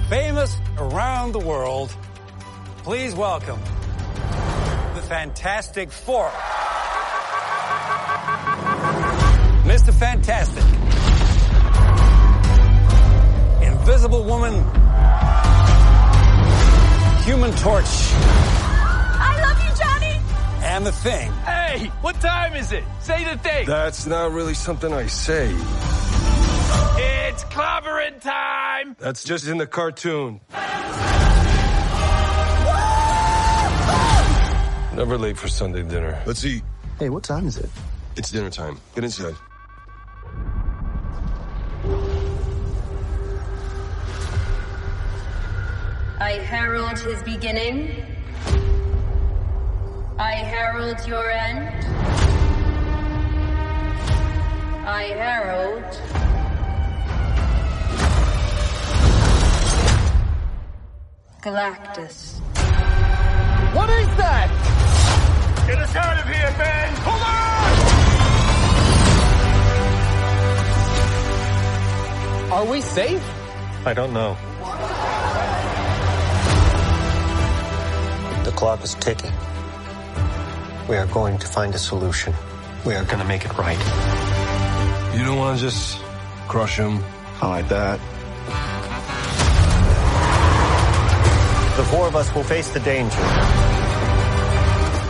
famous around the world, please welcome the Fantastic Four. Mr. Fantastic, Invisible Woman, Human Torch. I love you, Johnny! And the Thing. Hey, what time is it? Say the thing. That's not really something I say. It's clobbering time! That's just in the cartoon. Never late for Sunday dinner. Let's eat. Hey, what time is it? It's dinner time. Get inside. I herald his beginning. I herald your end. I herald Galactus. What is that? Get us out of here, Ben! Hold on! Are we safe? I don't know. The clock is ticking. We are going to find a solution. We are going to make it right. You don't want to just crush him? I like that. The four of us will face the danger.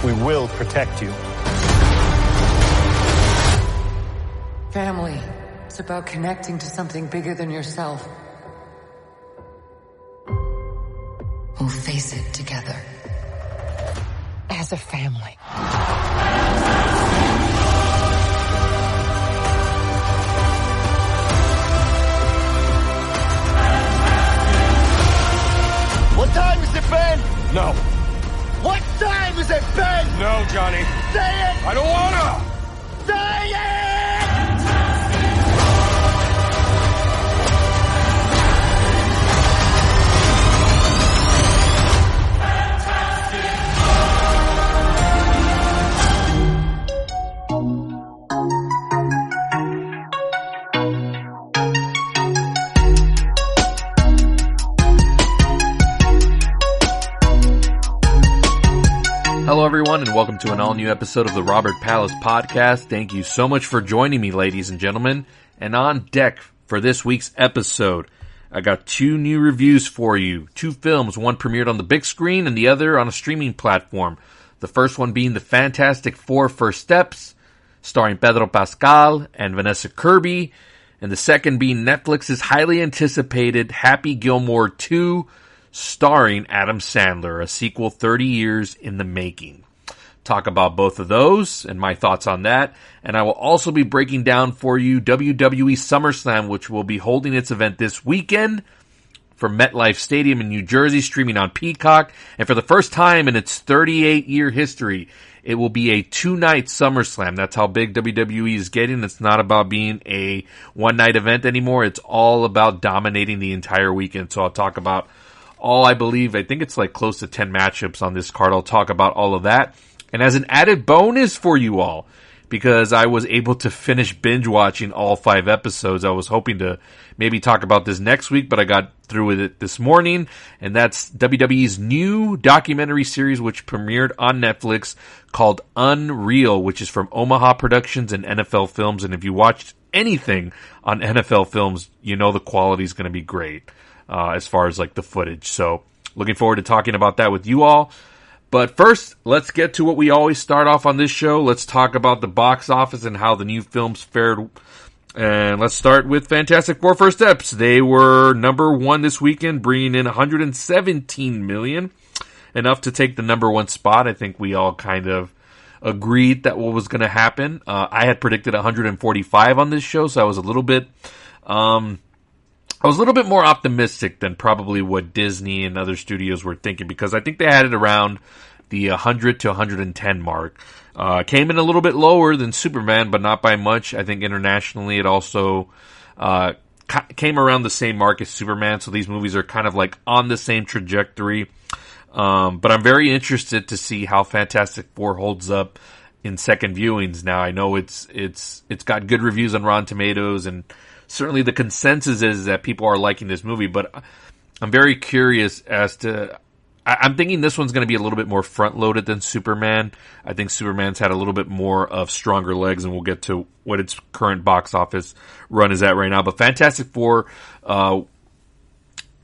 We will protect you. Family. It's about connecting to something bigger than yourself. We'll face it together. As a family. What time is it, Ben? No. What time is it, Ben? No, Johnny. Say it! I don't wanna! Say it! Hello everyone and welcome to an all-new episode of the Robert Palace Podcast. Thank you so much for joining me, ladies and gentlemen. And on deck for this week's episode, I got two new reviews for you. Two films, one premiered on the big screen and the other on a streaming platform. The first one being The Fantastic Four First Steps, starring Pedro Pascal and Vanessa Kirby. And the second being Netflix's highly anticipated Happy Gilmore 2, starring Adam Sandler, a sequel 30 years in the making. Talk about both of those and my thoughts on that. And I will also be breaking down for you WWE SummerSlam, which will be holding its event this weekend from MetLife Stadium in New Jersey, streaming on Peacock. And for the first time in its 38-year history, it will be a two-night SummerSlam. That's how big WWE is getting. It's not about being a one-night event anymore. It's all about dominating the entire weekend. So I'll talk about I think it's like close to 10 matchups on this card. I'll talk about all of that. And as an added bonus for you all, because I was able to finish binge watching all 5 episodes, I was hoping to maybe talk about this next week, but I got through with it this morning. And that's WWE's new documentary series, which premiered on Netflix, called Unreal, which is from Omaha Productions and NFL Films. And if you watched anything on NFL Films, you know the quality is going to be great. As far as like the footage. So looking forward to talking about that with you all. But first, let's get to what we always start off on this show. Let's talk about the box office and how the new films fared. And let's start with Fantastic Four First Steps. They were number one this weekend, bringing in $117 million. Enough to take the number one spot. I think we all kind of agreed that what was going to happen. I had predicted 145 on this show, so I was a little bit more optimistic than probably what Disney and other studios were thinking, because I think they had it around the 100 to 110 mark. Came in a little bit lower than Superman, but not by much. I think internationally it also came around the same mark as Superman, so these movies are kind of like on the same trajectory. But I'm very interested to see how Fantastic Four holds up in second viewings. Now, I know it's got good reviews on Rotten Tomatoes, and certainly the consensus is that people are liking this movie, but I'm very curious as to... I'm thinking this one's going to be a little bit more front-loaded than Superman. I think Superman's had a little bit more of stronger legs, and we'll get to what its current box office run is at right now. But Fantastic Four,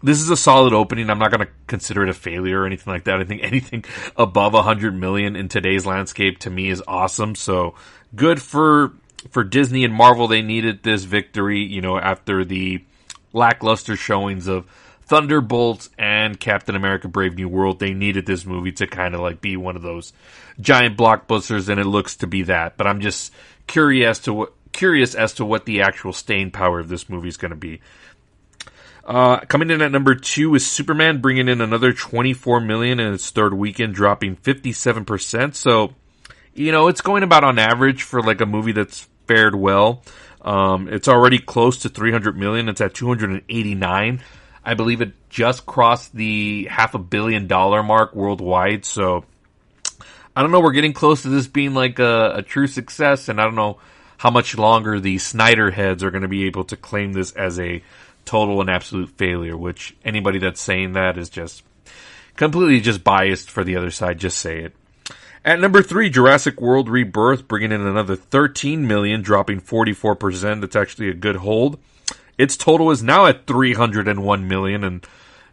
this is a solid opening. I'm not going to consider it a failure or anything like that. I think anything above $100 million in today's landscape to me is awesome. So good for Disney and Marvel. They needed this victory, after the lackluster showings of Thunderbolts and Captain America Brave New World. They needed this movie to kind of like be one of those giant blockbusters, and it looks to be that. But I'm just curious as to what the actual staying power of this movie is going to be. Coming in at number 2 is Superman, bringing in another $24 million in its third weekend, dropping 57%. So, it's going about on average for like a movie that's fared well. It's already close to $300 million. It's at $289. I believe it just crossed the $500 million mark worldwide. So, I don't know. We're getting close to this being like a true success, and I don't know how much longer the Snyder heads are going to be able to claim this as a total and absolute failure, which anybody that's saying that is just completely just biased for the other side. Just say it. At number 3, Jurassic World Rebirth, bringing in another $13 million, dropping 44%. That's actually a good hold. Its total is now at $301 million and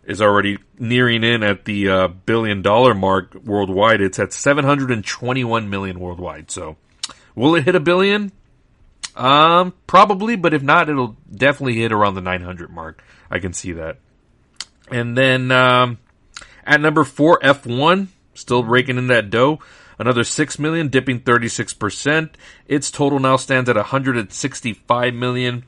is already nearing in at the $1 billion mark worldwide. It's at $721 million worldwide. So, will it hit $1 billion? Probably, but if not, it'll definitely hit around the 900 mark. I can see that. And then, at number 4, F1, still raking in that dough. Another $6 million, dipping 36%. Its total now stands at $165 million.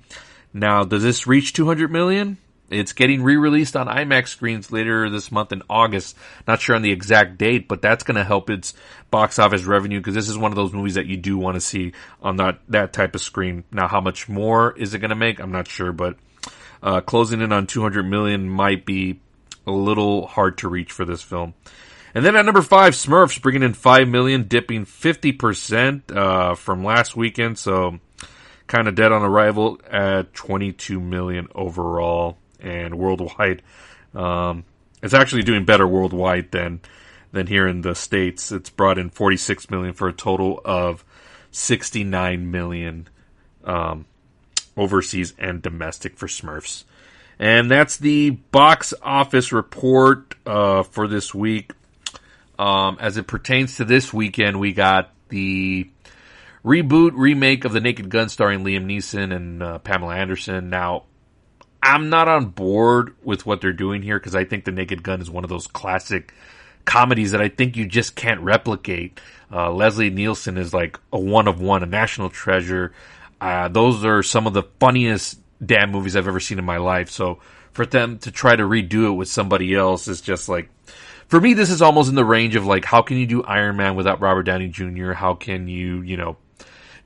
Now, does this reach $200 million? It's getting re-released on IMAX screens later this month in August. Not sure on the exact date, but that's going to help its box office revenue, because this is one of those movies that you do want to see on that type of screen. Now, how much more is it going to make? I'm not sure, but closing in on $200 million might be a little hard to reach for this film. And then at number 5, Smurfs, bringing in $5 million, dipping 50% from last weekend, so kind of dead on arrival at $22 million overall. And worldwide, it's actually doing better worldwide than here in the States. It's brought in $46 million for a total of $69 million overseas and domestic for Smurfs. And that's the box office report for this week. As it pertains to this weekend, we got the remake of The Naked Gun starring Liam Neeson and Pamela Anderson. Now, I'm not on board with what they're doing here, because I think The Naked Gun is one of those classic comedies that I think you just can't replicate. Leslie Nielsen is like a one of one, a national treasure. Those are some of the funniest damn movies I've ever seen in my life. So for them to try to redo it with somebody else is just like, for me, this is almost in the range of like, how can you do Iron Man without Robert Downey Jr.? How can you,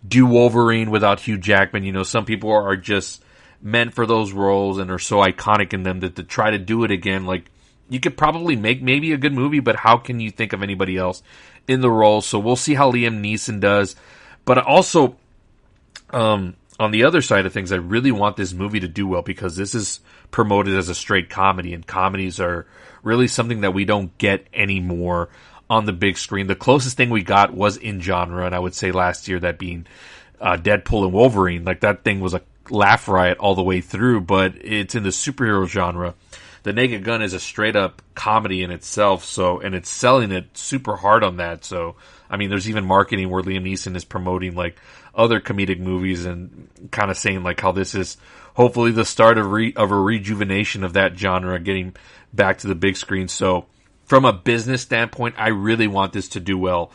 do Wolverine without Hugh Jackman? Some people are just meant for those roles and are so iconic in them that to try to do it again, like, you could probably make maybe a good movie, but how can you think of anybody else in the role? So we'll see how Liam Neeson does. But also, on the other side of things, I really want this movie to do well, because this is promoted as a straight comedy, and comedies are really something that we don't get anymore on the big screen. The closest thing we got was in genre, and I would say last year that being Deadpool and Wolverine. Like, that thing was a laugh riot all the way through, but it's in the superhero genre. The Naked Gun is a straight up comedy in itself, so, and it's selling it super hard on that. So, I mean, there's even marketing where Liam Neeson is promoting like other comedic movies and kind of saying like how this is hopefully the start of a rejuvenation of that genre, getting back to the big screen. So, from a business standpoint, I really want this to do well.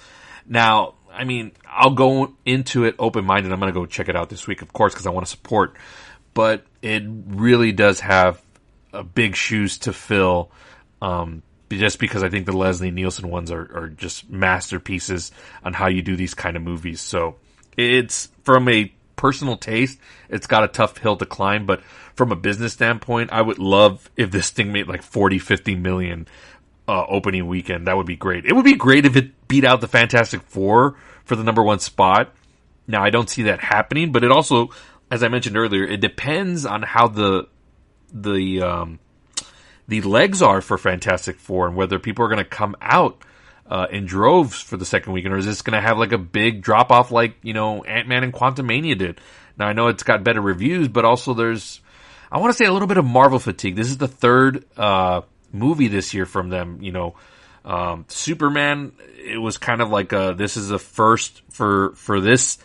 Now, I mean, I'll go into it open-minded. I'm going to go check it out this week, of course, because I want to support. But it really does have big shoes to fill, just because I think the Leslie Nielsen ones are just masterpieces on how you do these kind of movies. So it's, from a personal taste, it's got a tough hill to climb. But from a business standpoint, I would love if this thing made like 40-50 million opening weekend. That would be great. It would be great if it beat out the Fantastic Four for the number 1 spot. Now, I don't see that happening, but it also, as I mentioned earlier, it depends on how the the legs are for Fantastic Four and whether people are going to come out in droves for the second weekend, or is this going to have like a big drop off like, Ant-Man and Quantumania did? Now, I know it's got better reviews, but also there's, I want to say, a little bit of Marvel fatigue. This is the third movie this year from them. Superman, it was kind of like this is a first for this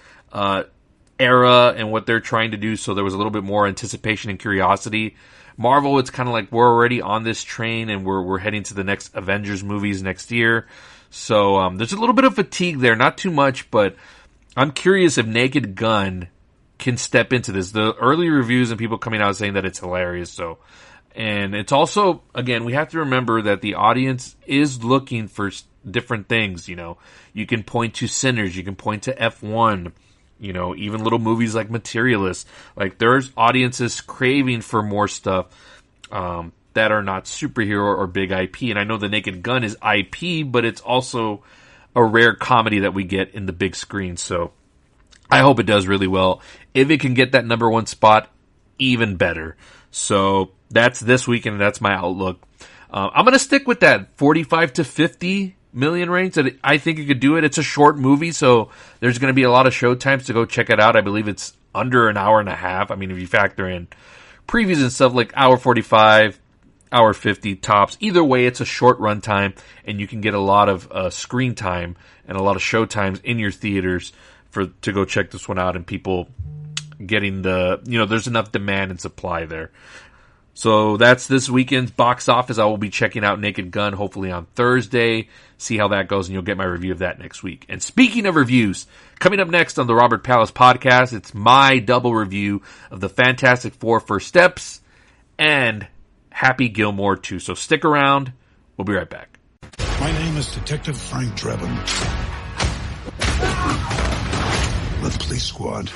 era and what they're trying to do, so there was a little bit more anticipation and curiosity. Marvel, it's kind of like we're already on this train and we're heading to the next Avengers movies next year. So there's a little bit of fatigue there, not too much, but I'm curious if Naked Gun can step into this. The early reviews and people coming out saying that it's hilarious. So, and it's also, again, we have to remember that the audience is looking for different things. You can point to Sinners, you can point to F1, even little movies like Materialist. Like, there's audiences craving for more stuff that are not superhero or big IP. And I know the Naked Gun is IP, but it's also a rare comedy that we get in the big screen. So I hope it does really well. If it can get that number one spot, even better. So that's this weekend, and that's my outlook. I'm going to stick with that 45 to 50 million range. That I think it could do it. It's a short movie, so there's going to be a lot of show times to go check it out. I believe it's under an hour and a half. I mean, if you factor in previews and stuff, like hour 45, hour 50 tops. Either way, it's a short run time, and you can get a lot of screen time and a lot of show times in your theaters to go check this one out, and people getting there's enough demand and supply there. So that's this weekend's box office. I will be checking out Naked Gun hopefully on Thursday, see how that goes, and you'll get my review of that next week. And speaking of reviews, coming up next on the Robert Palace podcast, it's my double review of the Fantastic Four First Steps and Happy Gilmore 2. So stick around. We'll be right back. My name is Detective Frank Drebin. The police squad.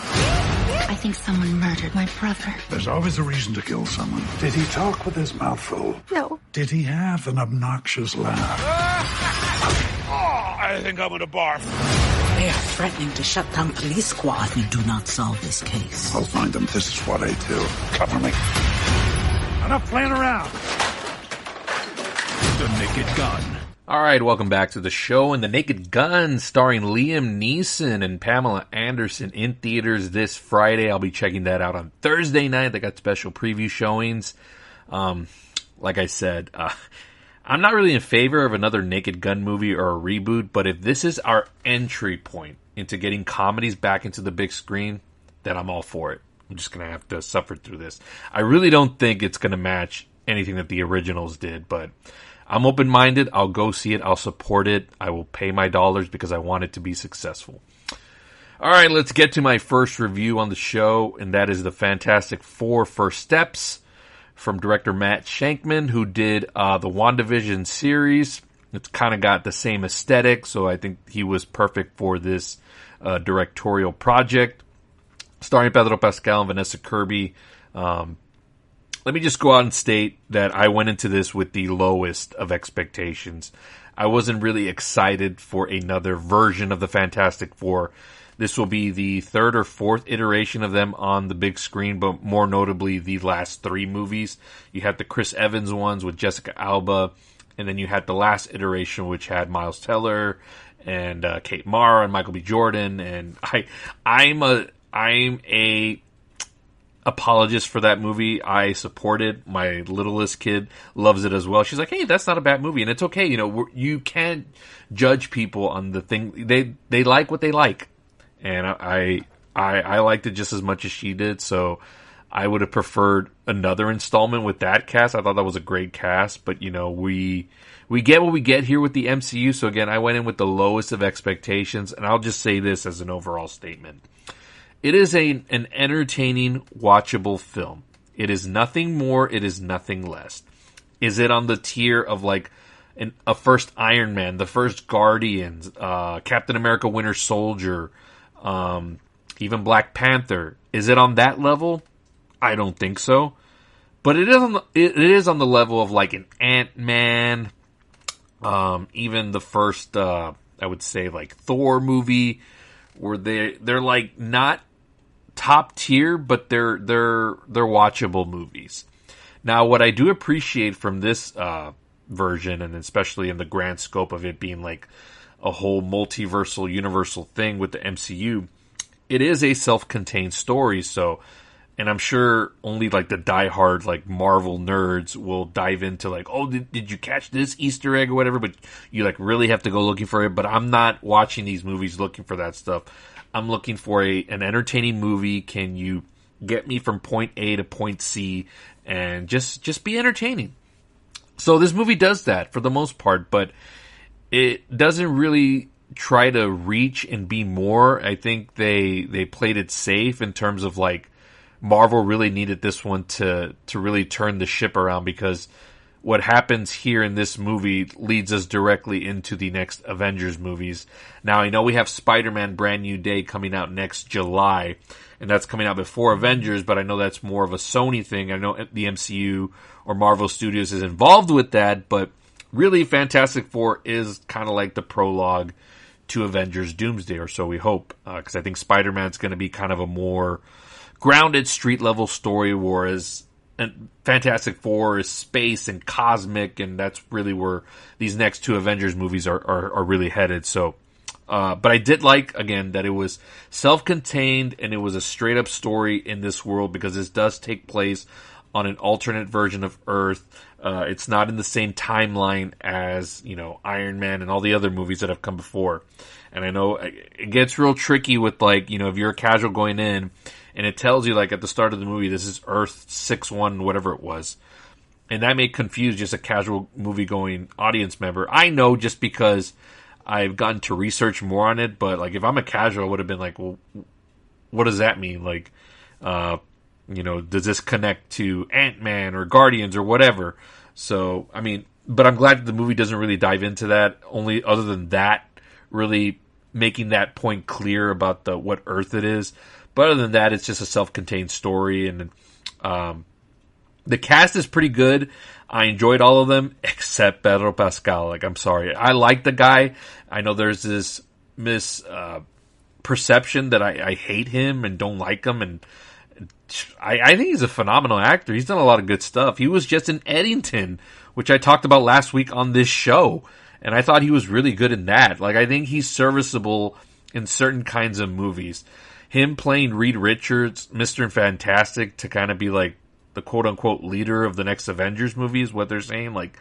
I think someone murdered my brother. There's always a reason to kill someone. Did he talk with his mouth full? No. Did he have an obnoxious laugh? I think I'm gonna barf. They are threatening to shut down police squad if we do not solve this case. I'll find them. This is what I do. Cover me. Enough playing around. The Naked Gun. All right, welcome back to the show. And The Naked Gun, starring Liam Neeson and Pamela Anderson, in theaters this Friday. I'll be checking that out on Thursday night. They got special preview showings. Like I said, I'm not really in favor of another Naked Gun movie or a reboot, but if this is our entry point into getting comedies back into the big screen, then I'm all for it. I'm just going to have to suffer through this. I really don't think it's going to match anything that the originals did, but I'm open-minded. I'll go see it. I'll support it. I will pay my dollars because I want it to be successful. All right, let's get to my first review on the show, and that is the Fantastic Four First Steps from director Matt Shankman, who did the WandaVision series. It's kind of got the same aesthetic, so I think he was perfect for this directorial project. Starring Pedro Pascal and Vanessa Kirby. Let me just go out and state that I went into this with the lowest of expectations. I wasn't really excited for another version of the Fantastic Four. This will be the third or fourth iteration of them on the big screen, but more notably the last three movies. You had the Chris Evans ones with Jessica Alba, and then you had the last iteration which had Miles Teller and Kate Mara and Michael B. Jordan. And I'm a apologist for that movie. I support it. My littlest kid loves it as well. She's like, hey, that's not a bad movie. And it's okay. You can't judge people on the thing. They like what they like. And I liked it just as much as she did. So I would have preferred another installment with that cast. I thought that was a great cast. But, we get what we get here with the MCU. So again, I went in with the lowest of expectations. And I'll just say this as an overall statement. It is an entertaining, watchable film. It is nothing more. It is nothing less. Is it on the tier of like a first Iron Man, the first Guardians, Captain America Winter Soldier, even Black Panther? Is it on that level? I don't think so. But it is on the level of like an Ant-Man, even the first, I would say like Thor movie, where they're like not top tier, but they're watchable movies. Now, what I do appreciate from this version, and especially in the grand scope of it being like a whole multiversal, universal thing with the MCU, it is a self-contained story, so, and I'm sure only like the diehard like Marvel nerds will dive into like, oh, did you catch this Easter egg or whatever, but you like really have to go looking for it. But I'm not watching these movies looking for that stuff. I'm looking for an entertaining movie. Can you get me from point A to point C and just be entertaining? So this movie does that for the most part, but it doesn't really try to reach and be more. I think they played it safe in terms of like Marvel really needed this one to really turn the ship around, because what happens here in this movie leads us directly into the next Avengers movies. Now, I know we have Spider-Man Brand New Day coming out next July, and that's coming out before Avengers, but I know that's more of a Sony thing. I know the MCU or Marvel Studios is involved with that, but really Fantastic Four is kind of like the prologue to Avengers Doomsday, or so we hope, because I think Spider-Man's going to be kind of a more grounded street-level story, whereas Fantastic Four is space and cosmic, and that's really where these next two Avengers movies are really headed. So, but I did like, again, that it was self-contained and it was a straight-up story in this world, because this does take place on an alternate version of Earth. It's not in the same timeline as, Iron Man and all the other movies that have come before. And I know it gets real tricky with, like, if you're a casual going in and it tells you, like, at the start of the movie, this is Earth 6-1, whatever it was. And that may confuse just a casual movie-going audience member. I know, just because I've gotten to research more on it, but, like, if I'm a casual, I would have been like, well, what does that mean? Like, does this connect to Ant-Man or Guardians or whatever? So, I mean, but I'm glad that the movie doesn't really dive into that, only other than that, really making that point clear about what Earth it is. But other than that, it's just a self-contained story, and the cast is pretty good. I enjoyed all of them, except Pedro Pascal. Like, I'm sorry. I like the guy. I know there's this perception that I hate him and don't like him, and I think he's a phenomenal actor. He's done a lot of good stuff. He was just in Eddington, which I talked about last week on this show, and I thought he was really good in that. Like, I think he's serviceable in certain kinds of movies. Him playing Reed Richards, Mr. Fantastic, to kind of be like the quote-unquote leader of the next Avengers movie is what they're saying. Like,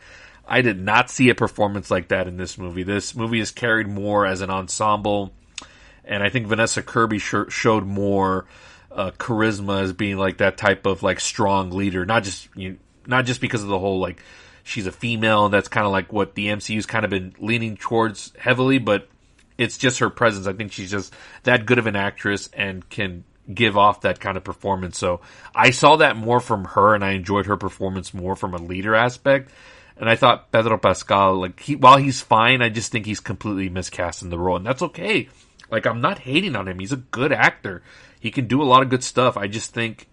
I did not see a performance like that in this movie. This movie is carried more as an ensemble, and I think Vanessa Kirby showed more charisma as being like that type of like strong leader. Not just because of the whole like she's a female, and that's kind of like what the MCU's kind of been leaning towards heavily, but it's just her presence. I think she's just that good of an actress and can give off that kind of performance. So I saw that more from her, and I enjoyed her performance more from a leader aspect. And I thought Pedro Pascal, like, while he's fine, I just think he's completely miscast in the role, and that's okay. Like, I'm not hating on him. He's a good actor. He can do a lot of good stuff. I just think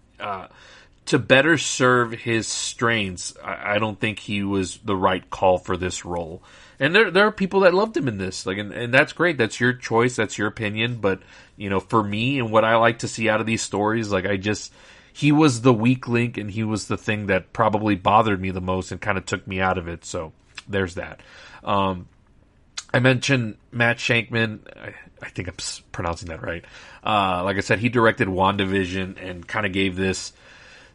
to better serve his strengths, I don't think he was the right call for this role. And there are people that loved him in this, like, and that's great. That's your choice. That's your opinion. But, for me and what I like to see out of these stories, like, he was the weak link, and he was the thing that probably bothered me the most and kind of took me out of it. So there's that. I mentioned Matt Shankman. I think I'm pronouncing that right. Like I said, he directed WandaVision and kind of gave this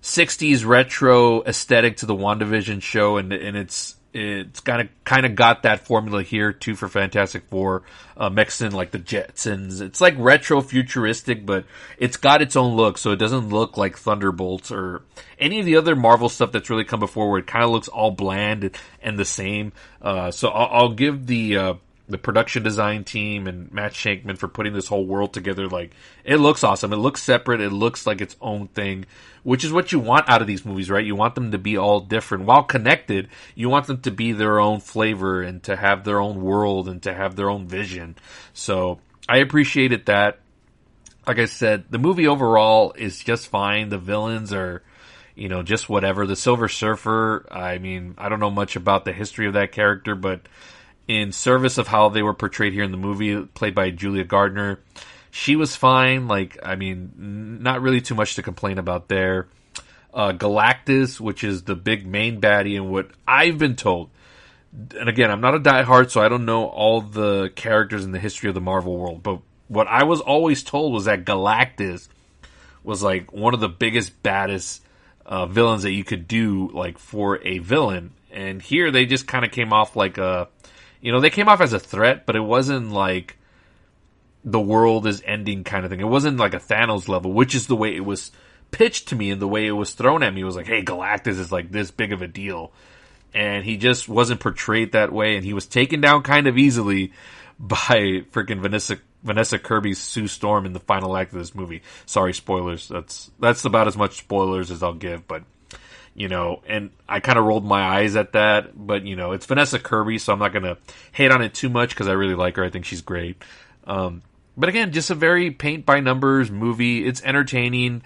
60s retro aesthetic to the WandaVision show, and it's kind of got that formula here too for Fantastic Four, mixing like the Jetsons. It's like retro futuristic, but it's got its own look, so it doesn't look like Thunderbolts or any of the other Marvel stuff that's really come before, where it kind of looks all bland and the same. So I'll give the production design team and Matt Shankman for putting this whole world together. Like, it looks awesome. It looks separate. It looks like its own thing, which is what you want out of these movies, right? You want them to be all different. While connected, you want them to be their own flavor and to have their own world and to have their own vision. So I appreciated that. Like I said, the movie overall is just fine. The villains are, just whatever. The Silver Surfer, I mean, I don't know much about the history of that character, but in service of how they were portrayed here in the movie, played by Julia Gardner, she was fine. Like, I mean, not really too much to complain about there. Galactus, which is the big main baddie, and what I've been told, and again, I'm not a diehard, so I don't know all the characters in the history of the Marvel world, but what I was always told was that Galactus was like one of the biggest, baddest villains that you could do, like, for a villain. And here they just kind of came off like they came off as a threat, but it wasn't like the world is ending kind of thing. It wasn't like a Thanos level, which is the way it was pitched to me and the way it was thrown at me. It was like, hey, Galactus is like this big of a deal. And he just wasn't portrayed that way, and he was taken down kind of easily by freaking Vanessa Kirby's Sue Storm in the final act of this movie. Sorry, spoilers. That's about as much spoilers as I'll give, but and I kind of rolled my eyes at that, but it's Vanessa Kirby, so I'm not going to hate on it too much because I really like her. I think she's great. But again, just a very paint by numbers movie. It's entertaining.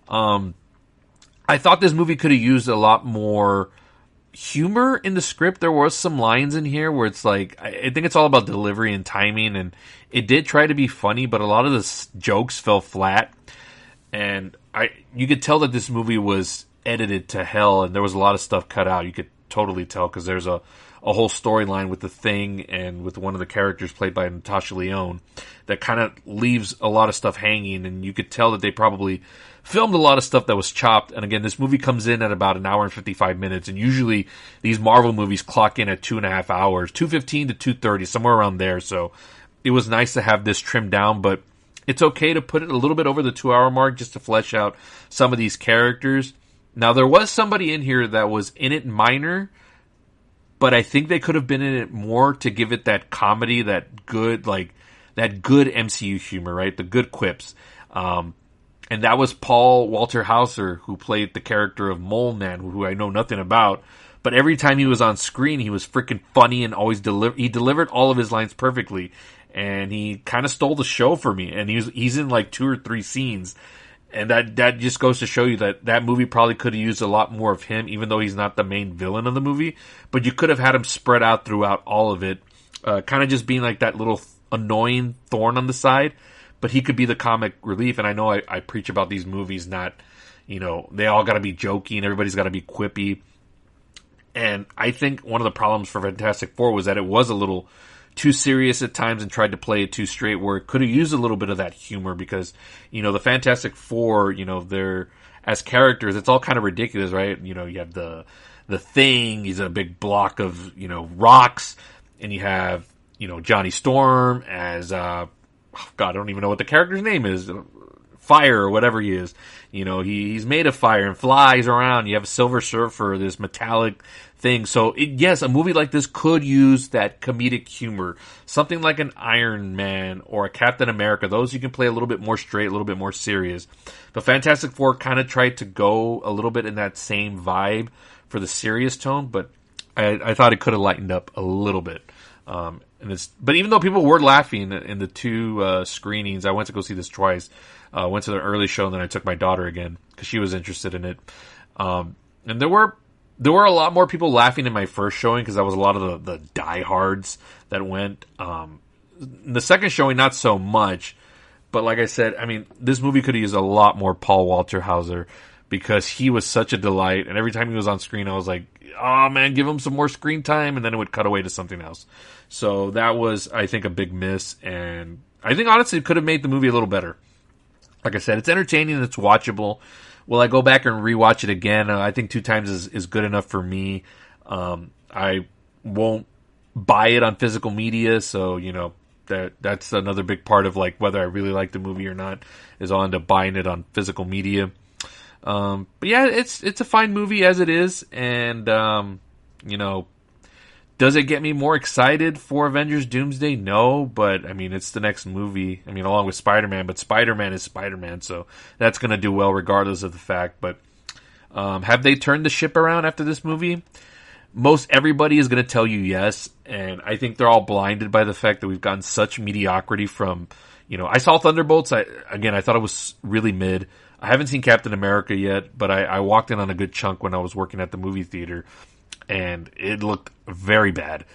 I thought this movie could have used a lot more humor in the script. There was some lines in here where it's like, I think it's all about delivery and timing, and it did try to be funny, but a lot of the jokes fell flat, and you could tell that this movie was edited to hell, and there was a lot of stuff cut out. You could totally tell, because there's a whole storyline with the Thing and with one of the characters played by Natasha Lyonne that kind of leaves a lot of stuff hanging, and you could tell that they probably filmed a lot of stuff that was chopped. And again, this movie comes in at about an hour and 55 minutes, and usually these Marvel movies clock in at 2.5 hours, 2:15 to 2:30, somewhere around there. So it was nice to have this trimmed down, but it's okay to put it a little bit over the 2-hour mark just to flesh out some of these characters. Now, there was somebody in here that was in it minor, but I think they could have been in it more to give it that comedy, that good MCU humor, right? The good quips. And that was Paul Walter Hauser, who played the character of Mole Man, who I know nothing about. But every time he was on screen, he was freaking funny and always he delivered all of his lines perfectly. And he kind of stole the show for me. And he's in like 2 or 3 scenes. And that just goes to show you that movie probably could have used a lot more of him, even though he's not the main villain of the movie. But you could have had him spread out throughout all of it, kind of just being like that little annoying thorn on the side. But he could be the comic relief. And I know I preach about these movies not, they all got to be jokey and everybody's got to be quippy. And I think one of the problems for Fantastic Four was that it was a little too serious at times and tried to play it too straight, where it could have used a little bit of that humor, because, the Fantastic Four, they're, as characters, it's all kind of ridiculous, right? You have the Thing, he's a big block of, rocks, and you have, Johnny Storm as, God, I don't even know what the character's name is, Fire or whatever he is. He's made of fire and flies around. You have a Silver Surfer, this metallic thing. So, yes, a movie like this could use that comedic humor. Something like an Iron Man or a Captain America. Those you can play a little bit more straight, a little bit more serious. But Fantastic Four kind of tried to go a little bit in that same vibe for the serious tone, but I thought it could have lightened up a little bit. But even though people were laughing in the 2 screenings, I went to go see this twice. Went to the early show, and then I took my daughter again because she was interested in it. And there were a lot more people laughing in my first showing because that was a lot of the diehards that went. The second showing, not so much. But like I said, I mean, this movie could have used a lot more Paul Walter Hauser because he was such a delight. And every time he was on screen, I was like, oh man, give him some more screen time. And then it would cut away to something else. So that was, I think, a big miss. And I think, honestly, it could have made the movie a little better. Like I said, it's entertaining and it's watchable. Will I go back and rewatch it again? I think 2 times is good enough for me. I won't buy it on physical media, so, that's another big part of like whether I really like the movie or not, is I'll end up buying it on physical media. But yeah, it's a fine movie as it is, and does it get me more excited for Avengers Doomsday? No, but I mean, it's the next movie. I mean, along with Spider-Man, but Spider-Man is Spider-Man, so that's going to do well regardless of the fact. But have they turned the ship around after this movie? Most everybody is going to tell you yes, and I think they're all blinded by the fact that we've gotten such mediocrity from, I saw Thunderbolts. I thought it was really mid. I haven't seen Captain America yet, but I walked in on a good chunk when I was working at the movie theater, and it looked very bad.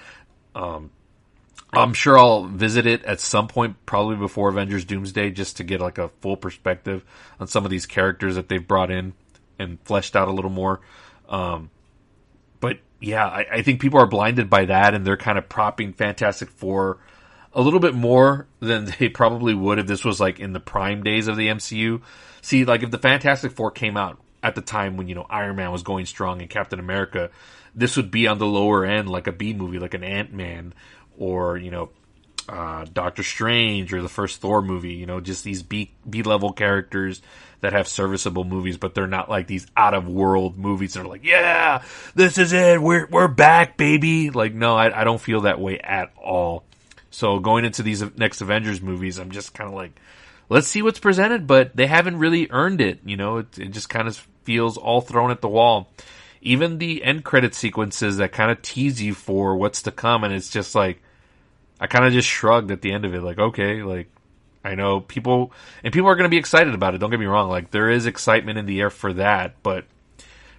I'm sure I'll visit it at some point, probably before Avengers Doomsday, just to get like a full perspective on some of these characters that they've brought in. and fleshed out a little more. But yeah, I think people are blinded by that, and they're kind of propping Fantastic Four a little bit more than they probably would if this was like in the prime days of the MCU. See, like if the Fantastic Four came out at the time when, Iron Man was going strong and Captain America, this would be on the lower end, like a B movie, like an Ant-Man or, Doctor Strange or the first Thor movie, just these B-level characters that have serviceable movies, but they're not like these out-of-world movies that are like, yeah, this is it, we're back, baby. Like, no, I don't feel that way at all. So going into these next Avengers movies, I'm just kind of like, let's see what's presented, but they haven't really earned it. It just kind of feels all thrown at the wall. Even the end credit sequences that kind of tease you for what's to come, and it's just like, I kind of just shrugged at the end of it, like, okay, like, I know people are going to be excited about it, don't get me wrong, like, there is excitement in the air for that, but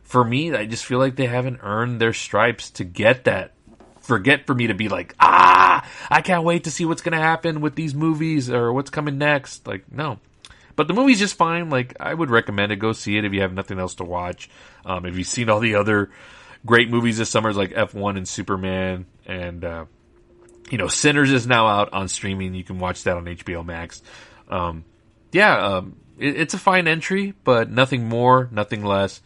for me, I just feel like they haven't earned their stripes to get that. Forget for me to be like, I can't wait to see what's going to happen with these movies or what's coming next. Like, no. But the movie's just fine. Like, I would recommend it. Go see it if you have nothing else to watch. If you've seen all the other great movies this summer, like F1 and Superman, and, Sinners is now out on streaming. You can watch that on HBO Max. It's a fine entry, but nothing more, nothing less.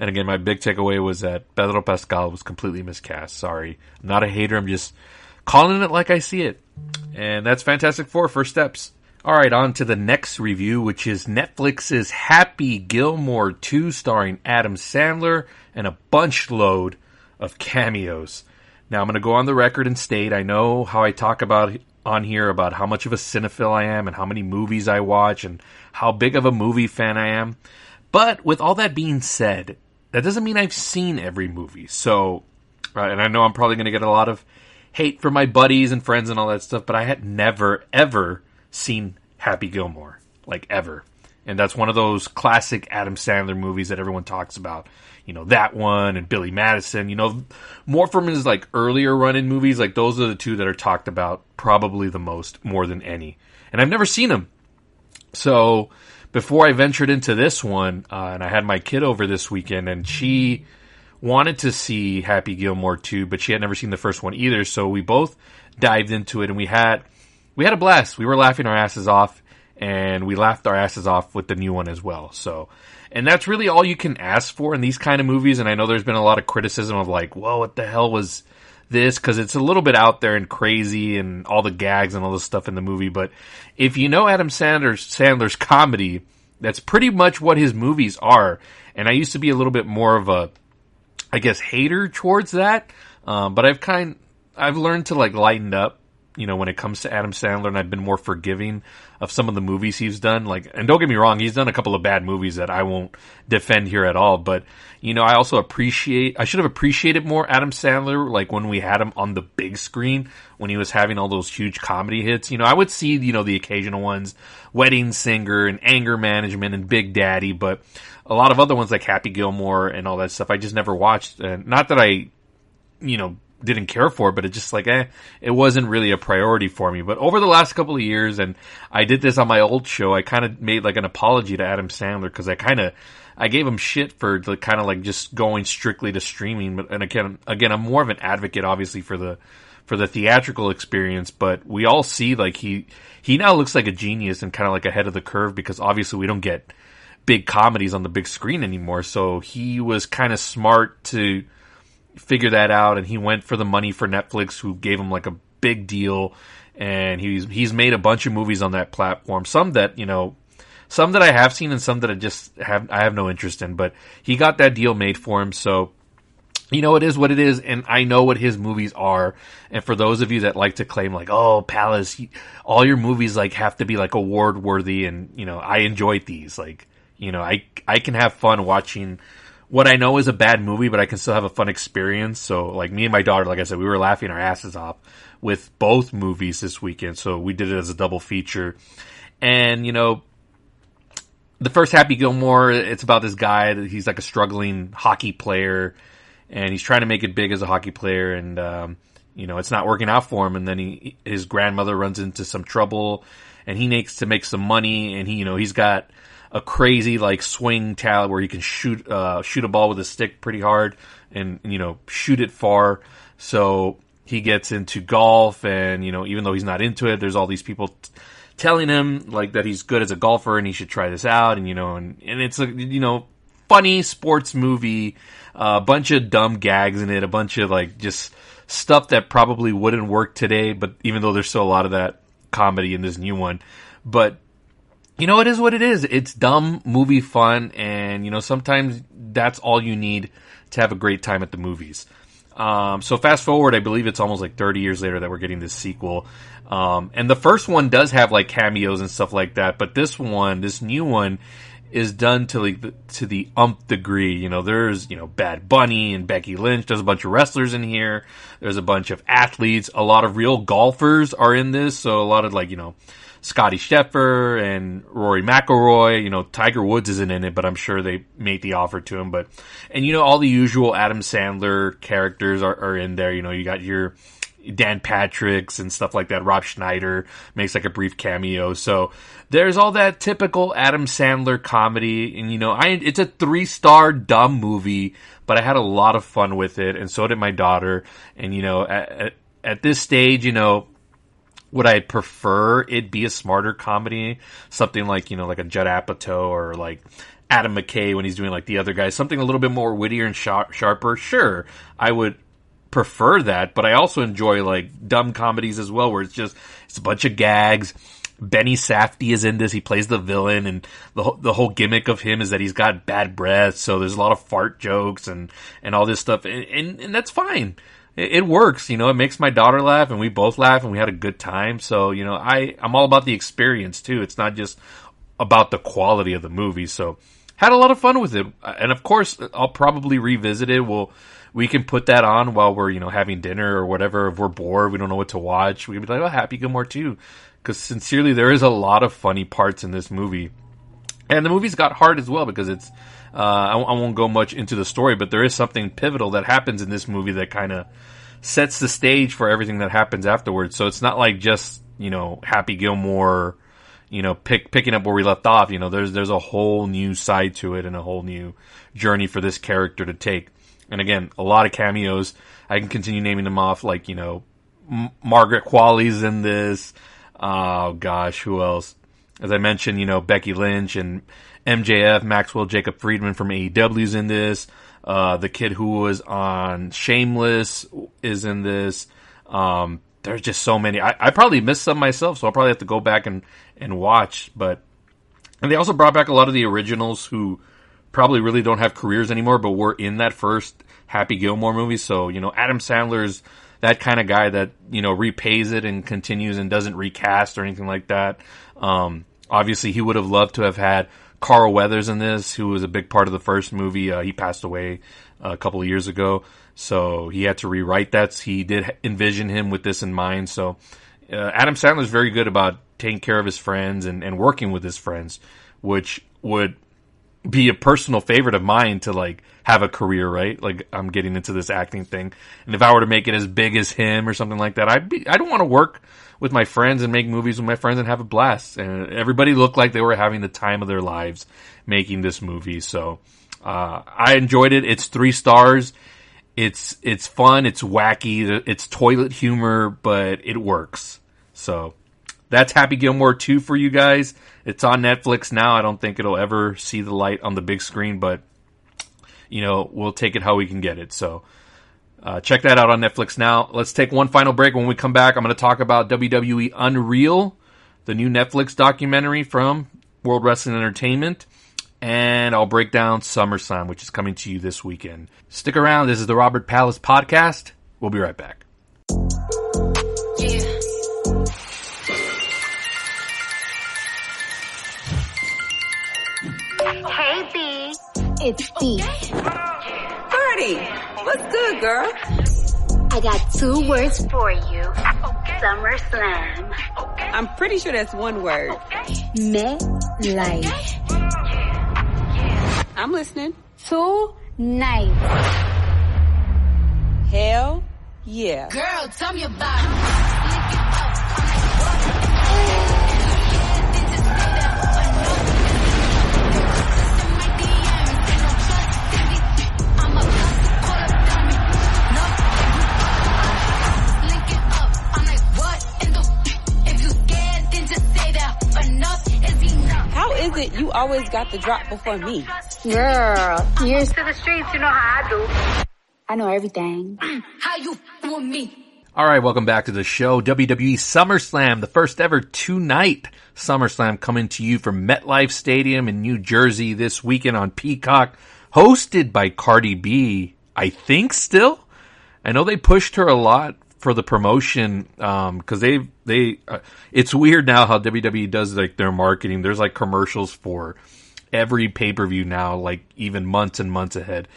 And again, my big takeaway was that Pedro Pascal was completely miscast. Sorry. I'm not a hater. I'm just calling it like I see it. And that's Fantastic Four, First Steps. All right, on to the next review, which is Netflix's Happy Gilmore 2, starring Adam Sandler and a bunch load of cameos. Now, I'm going to go on the record and state, I know how I talk about on here about how much of a cinephile I am and how many movies I watch and how big of a movie fan I am. But with all that being said, that doesn't mean I've seen every movie. So, and I know I'm probably going to get a lot of hate from my buddies and friends and all that stuff, but I had never, ever seen Happy Gilmore. Like, ever. And that's one of those classic Adam Sandler movies that everyone talks about. That one and Billy Madison. More from his, like, earlier run-in movies. Like, those are the two that are talked about probably the most, more than any. And I've never seen them. So before I ventured into this one, and I had my kid over this weekend, and she wanted to see Happy Gilmore 2, but she had never seen the first one either, so we both dived into it, and we had a blast. We were laughing our asses off, and we laughed our asses off with the new one as well. So, and that's really all you can ask for in these kind of movies, and I know there's been a lot of criticism of like, whoa, what the hell was this? Because it's a little bit out there and crazy and all the gags and all this stuff in the movie, but if you know Adam Sandler's comedy, that's pretty much what his movies are. And I used to be a little bit more of a, I guess, hater towards that. But I've learned to like lighten up, when it comes to Adam Sandler, and I've been more forgiving of some of the movies he's done. Like, and don't get me wrong, he's done a couple of bad movies that I won't defend here at all. But, I also I should have appreciated more Adam Sandler, like when we had him on the big screen, when he was having all those huge comedy hits. I would see, the occasional ones, Wedding Singer and Anger Management and Big Daddy, but a lot of other ones like Happy Gilmore and all that stuff I just never watched. And not that I, didn't care for it, but it just like, it wasn't really a priority for me. But over the last couple of years, and I did this on my old show, I kind of made like an apology to Adam Sandler, because I gave him shit for kind of like just going strictly to streaming. But, and again, I'm more of an advocate, obviously, for the theatrical experience, but we all see like he now looks like a genius and kind of like ahead of the curve, because obviously we don't get big comedies on the big screen anymore. So he was kind of smart to figure that out, and he went for the money for Netflix, who gave him like a big deal, and he's made a bunch of movies on that platform. Some that I have seen, and some that I have no interest in. But he got that deal made for him, so it is what it is, and I know what his movies are. And for those of you that like to claim like, oh, Palace, all your movies like have to be like award worthy, and I enjoyed these. Like, I can have fun watching what I know is a bad movie, but I can still have a fun experience. So, like, me and my daughter, like I said, we were laughing our asses off with both movies this weekend. So we did it as a double feature. And, the first Happy Gilmore, it's about this guy that he's like a struggling hockey player, and he's trying to make it big as a hockey player, and it's not working out for him. And then his grandmother runs into some trouble, and he needs to make some money, and he's got a crazy like swing talent where he can shoot a ball with a stick pretty hard and, you know, shoot it far. So he gets into golf, and, you know, even though he's not into it, there's all these people telling him like that he's good as a golfer and he should try this out, and, you know, and it's a, you know, funny sports movie, a bunch of dumb gags in it, a bunch of like just stuff that probably wouldn't work today, but even though there's still a lot of that comedy in this new one. But, you know, it is what it is. It's dumb movie fun, and, you know, sometimes that's all you need to have a great time at the movies. So fast forward, I believe it's almost like 30 years later that we're getting this sequel. And the first one does have like cameos and stuff like that, but this new one is done to the umpth degree. You know, there's, you know, Bad Bunny and Becky Lynch. There's a bunch of wrestlers in here. There's a bunch of athletes. A lot of real golfers are in this. So a lot of, like, you know, Scotty Scheffler and Rory McIlroy. You know, Tiger Woods isn't in it, but I'm sure they made the offer to him. And, you know, all the usual Adam Sandler characters are in there. You know, you got your Dan Patrick's and stuff like that. Rob Schneider makes like a brief cameo. So there's all that typical Adam Sandler comedy. And, you know, it's a 3-star dumb movie, but I had a lot of fun with it, and so did my daughter. And, you know, at this stage, you know, would I prefer it be a smarter comedy? Something like, you know, like a Judd Apatow or like Adam McKay when he's doing like The Other Guys. Something a little bit more wittier and sharper. Sure, I would prefer that, but I also enjoy like dumb comedies as well, where it's a bunch of gags. Benny Safdie is in this. He plays the villain, and the whole gimmick of him is that he's got bad breath, so there's a lot of fart jokes and all this stuff, and that's fine. It works, you know, it makes my daughter laugh, and we both laugh, and we had a good time. So, you know, I'm all about the experience too. It's not just about the quality of the movie. So had a lot of fun with it. And of course, I'll probably revisit it. We can put that on while we're, you know, having dinner or whatever. If we're bored, we don't know what to watch, we can be like, oh, Happy Gilmore 2. Because sincerely, there is a lot of funny parts in this movie. And the movie's got heart as well, because it's, I won't go much into the story, but there is something pivotal that happens in this movie that kind of sets the stage for everything that happens afterwards. So it's not like just, you know, Happy Gilmore, you know, picking up where we left off. You know, there's a whole new side to it and a whole new journey for this character to take. And again, a lot of cameos. I can continue naming them off, like, you know, Margaret Qualley's in this. Oh gosh, who else? As I mentioned, you know, Becky Lynch and MJF, Maxwell Jacob Friedman from AEW's in this. The kid who was on Shameless is in this. There's just so many. I probably missed some myself, so I'll probably have to go back and watch. And they also brought back a lot of the originals who probably really don't have careers anymore, but were in that first Happy Gilmore movie. So, you know, Adam Sandler's that kind of guy that, you know, repays it and continues and doesn't recast or anything like that. Obviously, he would have loved to have had Carl Weathers in this, who was a big part of the first movie. He passed away a couple of years ago, so he had to rewrite that. He did envision him with this in mind. So Adam Sandler's very good about taking care of his friends and working with his friends, which would be a personal favorite of mine to, like, have a career, right? Like, I'm getting into this acting thing, and if I were to make it as big as him or something like that, I don't want to work with my friends and make movies with my friends and have a blast. And everybody looked like they were having the time of their lives making this movie. So I enjoyed it. It's 3 stars. It's fun. It's wacky. It's toilet humor, but it works. So that's Happy Gilmore 2 for you guys. It's on Netflix now. I don't think it'll ever see the light on the big screen, but, you know, we'll take it how we can get it. So check that out on Netflix now. Let's take one final break. When we come back, I'm going to talk about WWE Unreal, the new Netflix documentary from World Wrestling Entertainment, and I'll break down SummerSlam, which is coming to you this weekend. Stick around. This is the Robert Palace Podcast. We'll be right back. Hey, B. It's B. Birdie, what's good, girl? I got 2 words for you. SummerSlam. I'm pretty sure that's 1 word. Me-life. I'm listening. Tonight. Hell yeah. Girl, tell me about it. it, you always got the drop before me. Girl, years to the streets, you know how I do. I know everything. How you with me? All right, welcome back to the show. WWE SummerSlam, the first ever two-night SummerSlam coming to you from MetLife Stadium in New Jersey this weekend on Peacock, hosted by Cardi B, I think still. I know they pushed her a lot for the promotion because it's weird now how WWE does like their marketing. There's like commercials for every pay-per-view now, like even months and months ahead.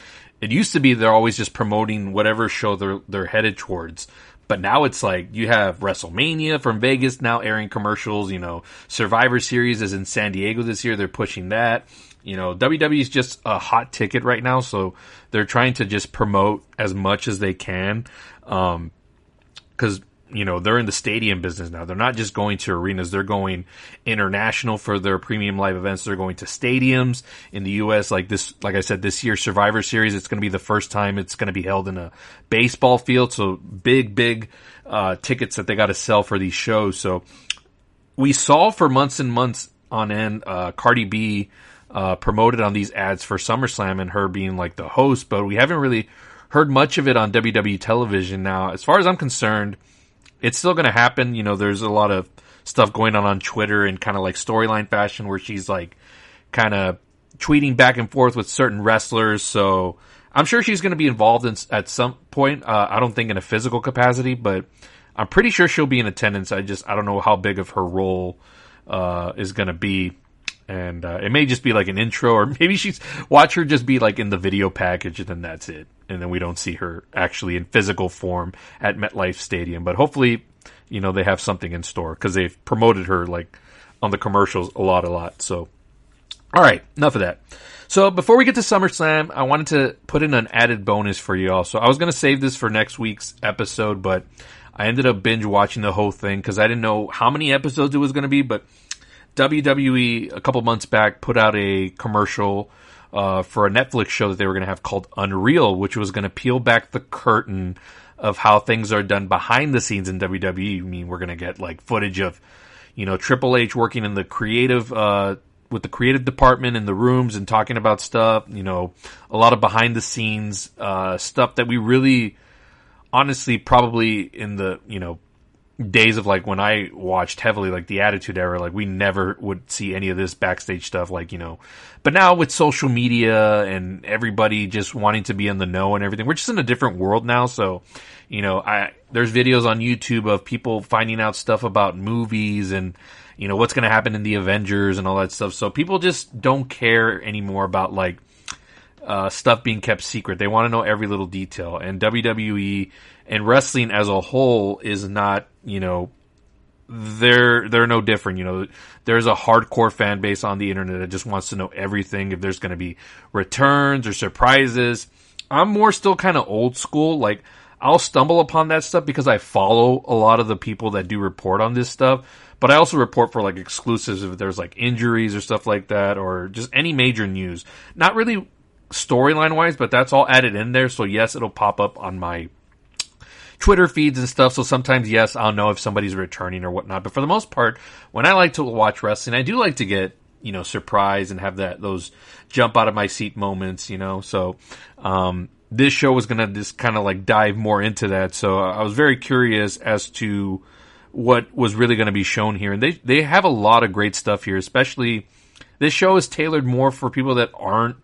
It used to be they're always just promoting whatever show they're headed towards. But now it's like you have WrestleMania from Vegas now airing commercials. You know, Survivor Series is in San Diego this year. They're pushing that. You know, WWE is just a hot ticket right now. So they're trying to just promote as much as they can. Because, you know, they're in the stadium business now. They're not just going to arenas. They're going international for their premium live events. They're going to stadiums in the U.S. Like I said, this year, Survivor Series, it's going to be the first time it's going to be held in a baseball field. So big tickets that they got to sell for these shows. So we saw for months and months on end, Cardi B promoted on these ads for SummerSlam and her being like the host, but we haven't really heard much of it on WWE television. Now, as far as I'm concerned, it's still going to happen. You know, there's a lot of stuff going on Twitter in kind of like storyline fashion where she's like kind of tweeting back and forth with certain wrestlers. So I'm sure she's going to be involved at some point. I don't think in a physical capacity, but I'm pretty sure she'll be in attendance. I don't know how big of her role is going to be. And it may just be like an intro, or maybe watch her just be like in the video package and then that's it. And then we don't see her actually in physical form at MetLife Stadium. But hopefully, you know, they have something in store because they've promoted her like on the commercials a lot. So, all right, enough of that. So before we get to SummerSlam, I wanted to put in an added bonus for you all. So I was going to save this for next week's episode, but I ended up binge watching the whole thing because I didn't know how many episodes it was going to be, but WWE a couple months back put out a commercial for a Netflix show that they were going to have called Unreal, which was going to peel back the curtain of how things are done behind the scenes in WWE. I mean, we're going to get like footage of, you know, Triple H working in the creative with the creative department in the rooms and talking about stuff. You know, a lot of behind the scenes stuff that we really, honestly, probably in the, you know, days of like when I watched heavily like the Attitude Era, like we never would see any of this backstage stuff, like, you know, but now with social media and everybody just wanting to be in the know and everything, we're just in a different world now. So, you know, there's videos on YouTube of people finding out stuff about movies and, you know, what's going to happen in the Avengers and all that stuff. So people just don't care anymore about like stuff being kept secret. They want to know every little detail, and WWE and wrestling as a whole is not, you know, they're no different. You know, there's a hardcore fan base on the internet that just wants to know everything. If there's going to be returns or surprises, I'm more still kind of old school. Like, I'll stumble upon that stuff because I follow a lot of the people that do report on this stuff, but I also report for like exclusives if there's like injuries or stuff like that, or just any major news. Not really storyline wise, but that's all added in there. So yes, it'll pop up on my Twitter feeds and stuff. So sometimes, yes, I'll know if somebody's returning or whatnot. But for the most part, when I like to watch wrestling, I do like to get, you know, surprised and have those jump out of my seat moments, you know. So this show was going to just kind of like dive more into that. So I was very curious as to what was really going to be shown here. And they have a lot of great stuff here, especially this show is tailored more for people that aren't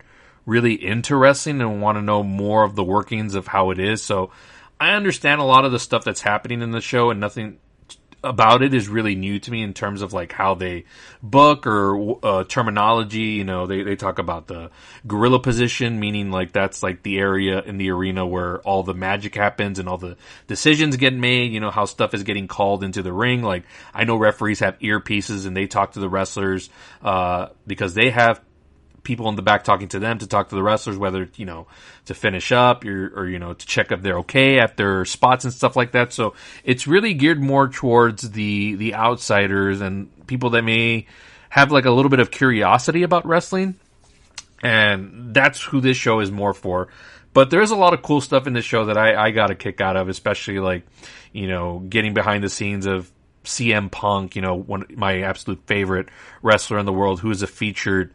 really into wrestling and want to know more of the workings of how it is. So I understand a lot of the stuff that's happening in the show, and nothing about it is really new to me in terms of like how they book or terminology. You know, they talk about the gorilla position, meaning like that's like the area in the arena where all the magic happens and all the decisions get made. You know, how stuff is getting called into the ring. Like, I know referees have earpieces and they talk to the wrestlers because they have people in the back talking to them to talk to the wrestlers, whether, you know, to finish up or, you know, to check if they're okay at their spots and stuff like that. So it's really geared more towards the outsiders and people that may have like a little bit of curiosity about wrestling. And that's who this show is more for. But there's a lot of cool stuff in this show that I got a kick out of, especially like, you know, getting behind the scenes of CM Punk, my absolute favorite wrestler in the world, who is a featured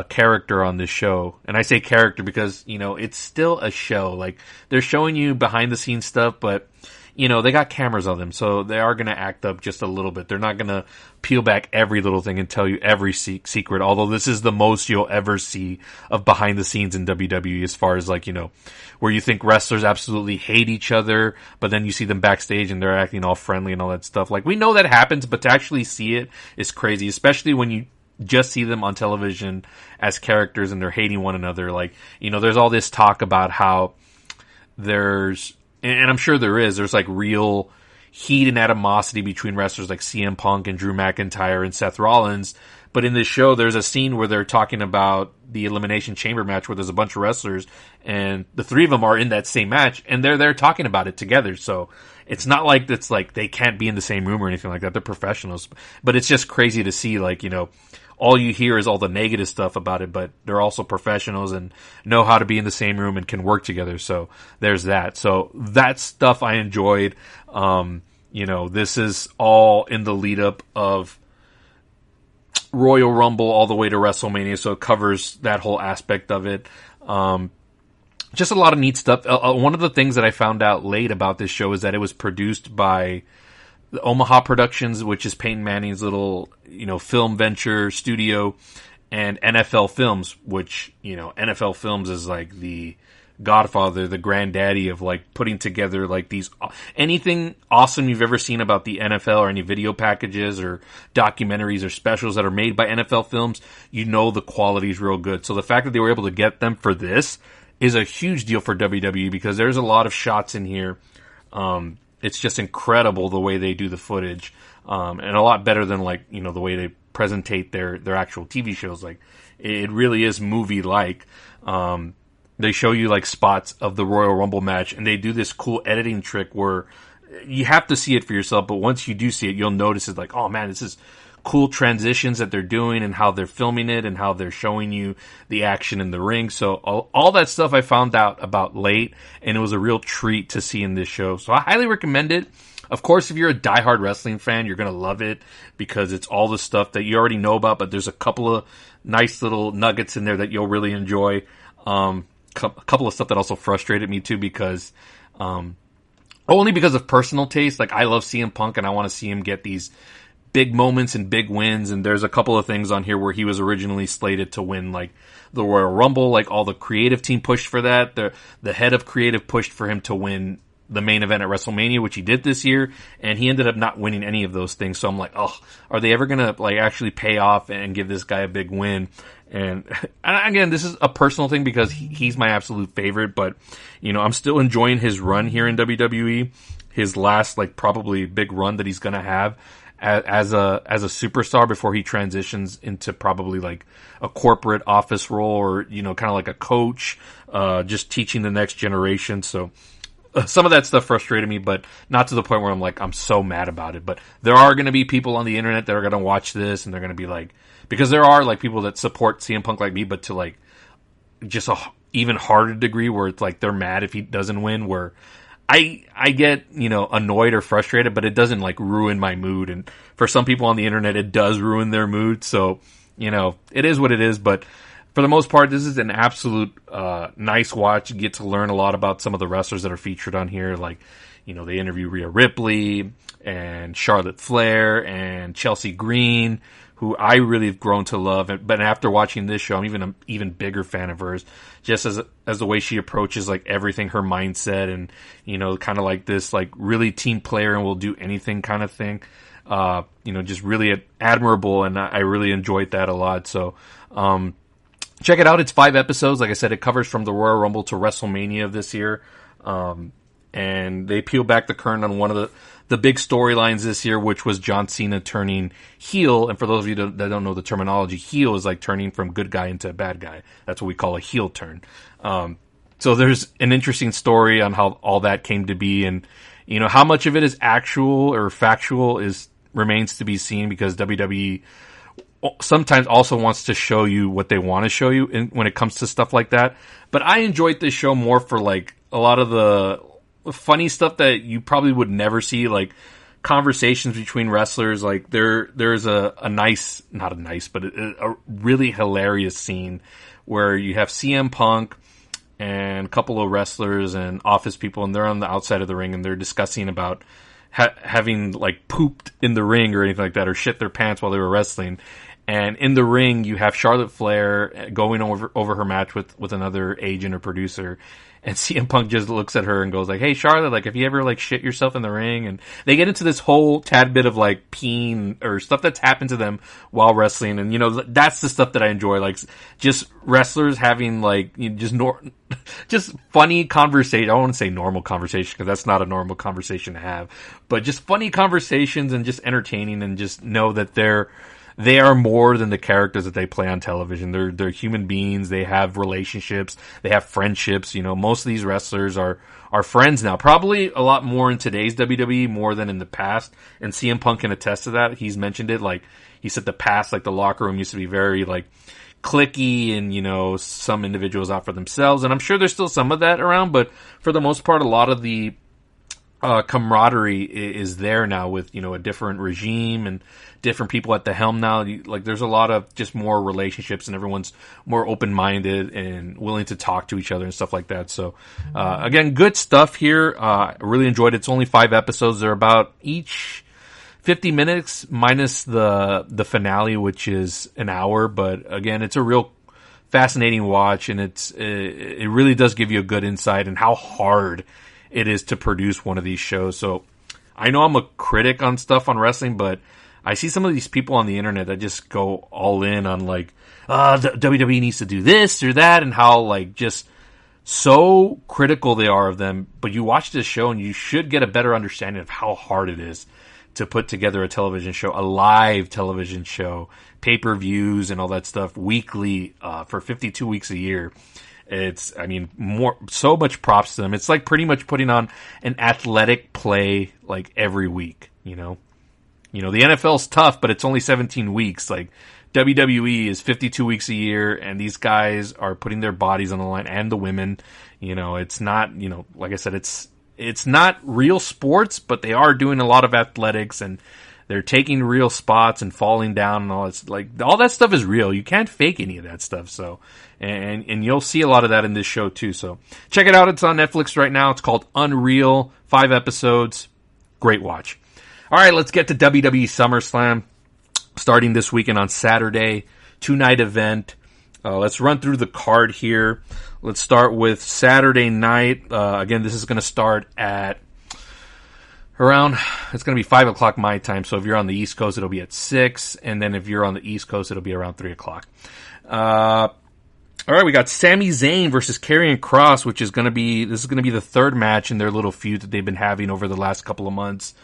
character on this show. And I say character because, it's still a show. Like, they're showing you behind the scenes stuff, but, they got cameras on them, so they are going to act up just a little bit. They're not going to peel back every little thing and tell you every secret, although this is the most you'll ever see of behind the scenes in WWE, as far as where you think wrestlers absolutely hate each other, but then you see them backstage and they're acting all friendly and all that stuff. Like, we know that happens, but to actually see it is crazy, especially when you just see them on television as characters and they're hating one another. Like, there's all this talk about how there's, and I'm sure there's like real heat and animosity between wrestlers like CM Punk and Drew McIntyre and Seth Rollins. But in this show, there's a scene where they're talking about the Elimination Chamber match where there's a bunch of wrestlers and the three of them are in that same match and they're there talking about it together. So it's not like it's like they can't be in the same room or anything like that. They're professionals. But it's just crazy to see, all you hear is all the negative stuff about it, but they're also professionals and know how to be in the same room and can work together. So there's that. So that stuff I enjoyed. This is all in the lead up of Royal Rumble all the way to WrestleMania. So it covers that whole aspect of it. Just a lot of neat stuff. One of the things that I found out late about this show is that it was produced by the Omaha Productions, which is Peyton Manning's little, film venture studio, and NFL Films, which, NFL Films is like the godfather, the granddaddy of putting together these, anything awesome you've ever seen about the NFL or any video packages or documentaries or specials that are made by NFL Films, the quality is real good. So the fact that they were able to get them for this is a huge deal for WWE because there's a lot of shots in here. It's just incredible the way they do the footage, and a lot better than the way they presentate their actual TV shows. It really is movie-like. They show you spots of the Royal Rumble match, and they do this cool editing trick where you have to see it for yourself, but once you do see it, you'll notice it's oh man, this is cool transitions that they're doing and how they're filming it and how they're showing you the action in the ring. So all that stuff I found out about late, and it was a real treat to see in this show. So I highly recommend it. Of course, if you're a diehard wrestling fan, you're going to love it because it's all the stuff that you already know about, but there's a couple of nice little nuggets in there that you'll really enjoy. A couple of stuff that also frustrated me too because, only because of personal taste. I love CM Punk and I want to see him get these big moments and big wins, and there's a couple of things on here where he was originally slated to win the Royal Rumble, all the creative team pushed for that. The head of creative pushed for him to win the main event at WrestleMania, which he did this year, and he ended up not winning any of those things. So I'm are they ever gonna actually pay off and give this guy a big win? And again, this is a personal thing because he's my absolute favorite, but I'm still enjoying his run here in WWE. His last probably big run that he's gonna have as a superstar before he transitions into probably a corporate office role or kind of like a coach, just teaching the next generation. So some of that stuff frustrated me, but not to the point where I'm so mad about it. But there are going to be people on the internet that are going to watch this and they're going to be because there are people that support CM Punk like me, but to just a even harder degree where it's they're mad if he doesn't win, where I get, annoyed or frustrated, but it doesn't ruin my mood. And for some people on the internet, it does ruin their mood. So, it is what it is. But for the most part, this is an absolute, nice watch. You get to learn a lot about some of the wrestlers that are featured on here. They interview Rhea Ripley and Charlotte Flair and Chelsea Green, who I really have grown to love. But after watching this show, I'm an even bigger fan of hers, just as the way she approaches everything, her mindset, and kind of this really team player and will do anything kind of thing. Just really admirable, and I really enjoyed that a lot. So check it out. It's 5 episodes. Like I said, it covers from the Royal Rumble to WrestleMania of this year. And they peel back the curtain on one of the big storylines this year, which was John Cena turning heel. And for those of you that don't know the terminology, heel is turning from good guy into bad guy. That's what we call a heel turn. So there's an interesting story on how all that came to be, and how much of it is actual or factual remains to be seen, because WWE sometimes also wants to show you what they want to show you when it comes to stuff like that. But I enjoyed this show more for a lot of the funny stuff that you probably would never see, conversations between wrestlers. Like there's a really hilarious scene where you have CM Punk and a couple of wrestlers and office people, and they're on the outside of the ring and they're discussing about having like pooped in the ring or anything like that, or shit their pants while they were wrestling. And in the ring, you have Charlotte Flair going over her match with another agent or producer. And CM Punk just looks at her and goes like, "Hey, Charlotte, like, have you ever like shit yourself in the ring?" And they get into this whole tad bit of like peeing or stuff that's happened to them while wrestling. And, you know, that's the stuff that I enjoy. Like, just wrestlers having like, just funny conversation. I don't want to say normal conversation because that's not a normal conversation to have, but just funny conversations and just entertaining, and just know that they are more than the characters that they play on television. They're human beings. They have relationships. They have friendships. You know, most of these wrestlers are friends now. Probably a lot more in today's WWE more than in the past. And CM Punk can attest to that. He's mentioned it. Like, he said the past, like, the locker room used to be very, like, cliquey, and, you know, some individuals out for themselves. And I'm sure there's still some of that around, but for the most part, a lot of the camaraderie is there now with, you know, a different regime and different people at the helm now. Like, there's a lot of just more relationships, and everyone's more open-minded and willing to talk to each other and stuff like that. So, again, good stuff here. I really enjoyed it. It's only 5 episodes. They're about each 50 minutes minus the finale, which is an hour. But again, it's a real fascinating watch, and it really does give you a good insight in how hard it is to produce one of these shows. So I know I'm a critic on stuff on wrestling, but I see some of these people on the internet that just go all in on like, the WWE needs to do this or that, and how like just so critical they are of them. But you watch this show and you should get a better understanding of how hard it is to put together a television show, a live television show, pay-per-views and all that stuff weekly, for 52 weeks a year. So much props to them. It's like pretty much putting on an athletic play like every week, you know. The NFL's tough, but it's only 17 weeks. Like, WWE is 52 weeks a year, and these guys are putting their bodies on the line, and the women. You know, it's not, you know, like I said, it's not real sports, but they are doing a lot of athletics, and they're taking real spots and falling down and all. It's like, all that stuff is real. You can't fake any of that stuff. So, and you'll see a lot of that in this show too. So check it out. It's on Netflix right now. It's called Unreal. 5 episodes. Great watch. All right, let's get to WWE SummerSlam starting this weekend on Saturday. 2-night event. Let's run through the card here. Let's start with Saturday night. Again, this is going to start at around, it's going to be 5 o'clock my time. So if you're on the East Coast, it'll be at 6. And then if you're on the East Coast, it'll be around 3 o'clock. All right, we got Sami Zayn versus Karrion Kross, this is going to be the third match in their little feud that they've been having over the last couple of months.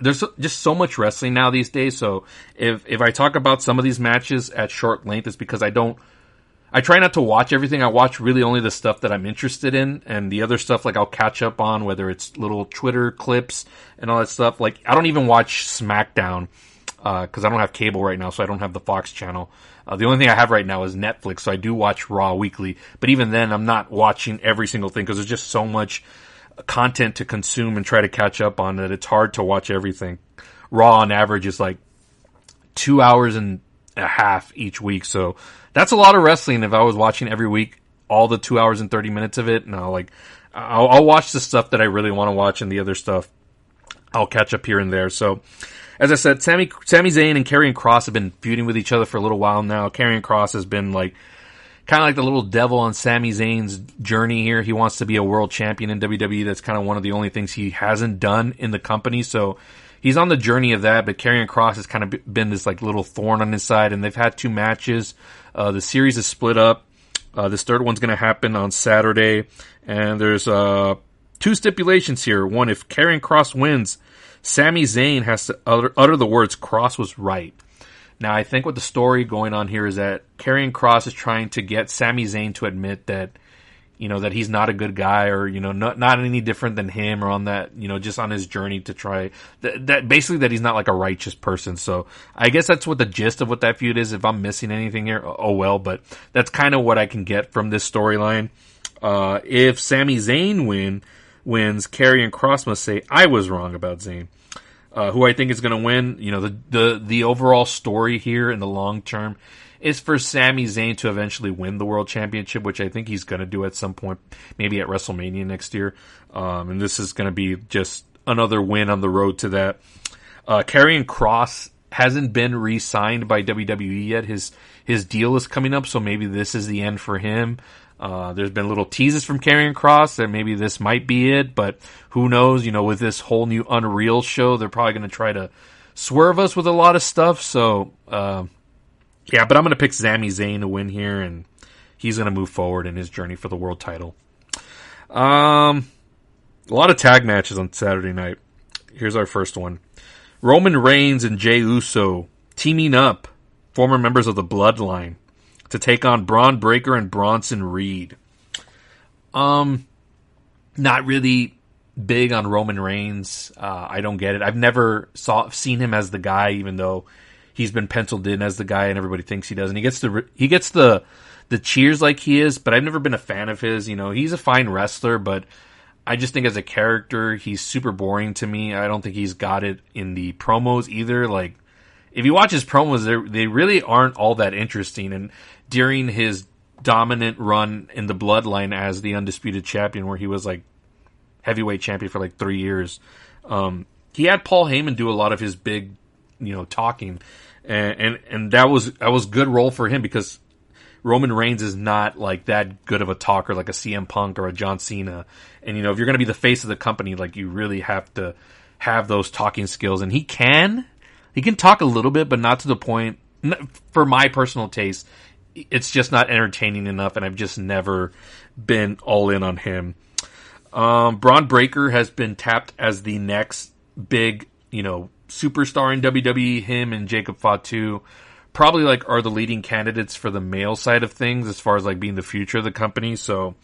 There's just so much wrestling now these days. So if I talk about some of these matches at short length, it's because I try not to watch everything. I watch really only the stuff that I'm interested in, and the other stuff, like, I'll catch up on, whether it's little Twitter clips and all that stuff. Like, I don't even watch SmackDown, cause I don't have cable right now, so I don't have the Fox channel. The only thing I have right now is Netflix, so I do watch Raw weekly, but even then I'm not watching every single thing, cause there's just so much content to consume and try to catch up on that it's hard to watch everything. Raw on average is like 2 hours and a half each week, so that's a lot of wrestling. If I was watching every week, all the 2 hours and 30 minutes of it, no, like, I'll watch the stuff that I really want to watch, and the other stuff I'll catch up here and there. So, as I said, Sami Zayn and Karrion Kross have been feuding with each other for a little while now. Karrion Kross has been like, kind of like the little devil on Sami Zayn's journey here. He wants to be a world champion in WWE. That's kind of one of the only things he hasn't done in the company. So he's on the journey of that, but Karrion Kross has kind of been this like little thorn on his side, and they've had 2 matches. The series is split up. This third one's going to happen on Saturday, and there's 2 stipulations here. One, if Karrion Kross wins, Sami Zayn has to utter the words, "Kross was right." Now, I think what the story going on here is that Karrion Kross is trying to get Sami Zayn to admit that, you know, that he's not a good guy, or, you know, not any different than him, or on that, you know, just on his journey to try that basically that he's not like a righteous person. So I guess that's what the gist of what that feud is. If I'm missing anything here, oh well, but that's kind of what I can get from this storyline. If Sami Zayn wins, Karrion Kross must say, I was wrong about Zayn. Who I think is going to win. You know, the overall story here in the long term is for Sami Zayn to eventually win the World Championship, which I think he's going to do at some point, maybe at WrestleMania next year. And this is going to be just another win on the road to that. Karrion Kross hasn't been re-signed by WWE yet. His deal is coming up, so maybe this is the end for him. There's been little teases from Karrion Kross that maybe this might be it, but who knows? You know, with this whole new Unreal show, they're probably going to try to swerve us with a lot of stuff. So, yeah, but I'm going to pick Sami Zayn to win here, and he's going to move forward in his journey for the world title. A lot of tag matches on Saturday night. Here's our first one. Roman Reigns and Jey Uso teaming up, former members of the Bloodline, to take on Braun Breaker and Bronson Reed. Not really big on Roman Reigns. I don't get it. I've never seen him as the guy, even though he's been penciled in as the guy and everybody thinks he does. And he gets the cheers like he is, but I've never been a fan of his. You know, he's a fine wrestler, but I just think as a character, he's super boring to me. I don't think he's got it in the promos either. Like, if you watch his promos, they really aren't all that interesting. And during his dominant run in the Bloodline as the Undisputed Champion, where he was like heavyweight champion for like 3 years, he had Paul Heyman do a lot of his big, you know, talking, and that was good role for him because Roman Reigns is not like that good of a talker like a CM Punk or a John Cena. And, you know, if you're going to be the face of the company, like, you really have to have those talking skills. And he can talk a little bit, but not to the point, for my personal taste, it's just not entertaining enough, and I've just never been all in on him. Braun Breaker has been tapped as the next big, you know, superstar in WWE. Him and Jacob Fatu probably like are the leading candidates for the male side of things as far as like being the future of the company. So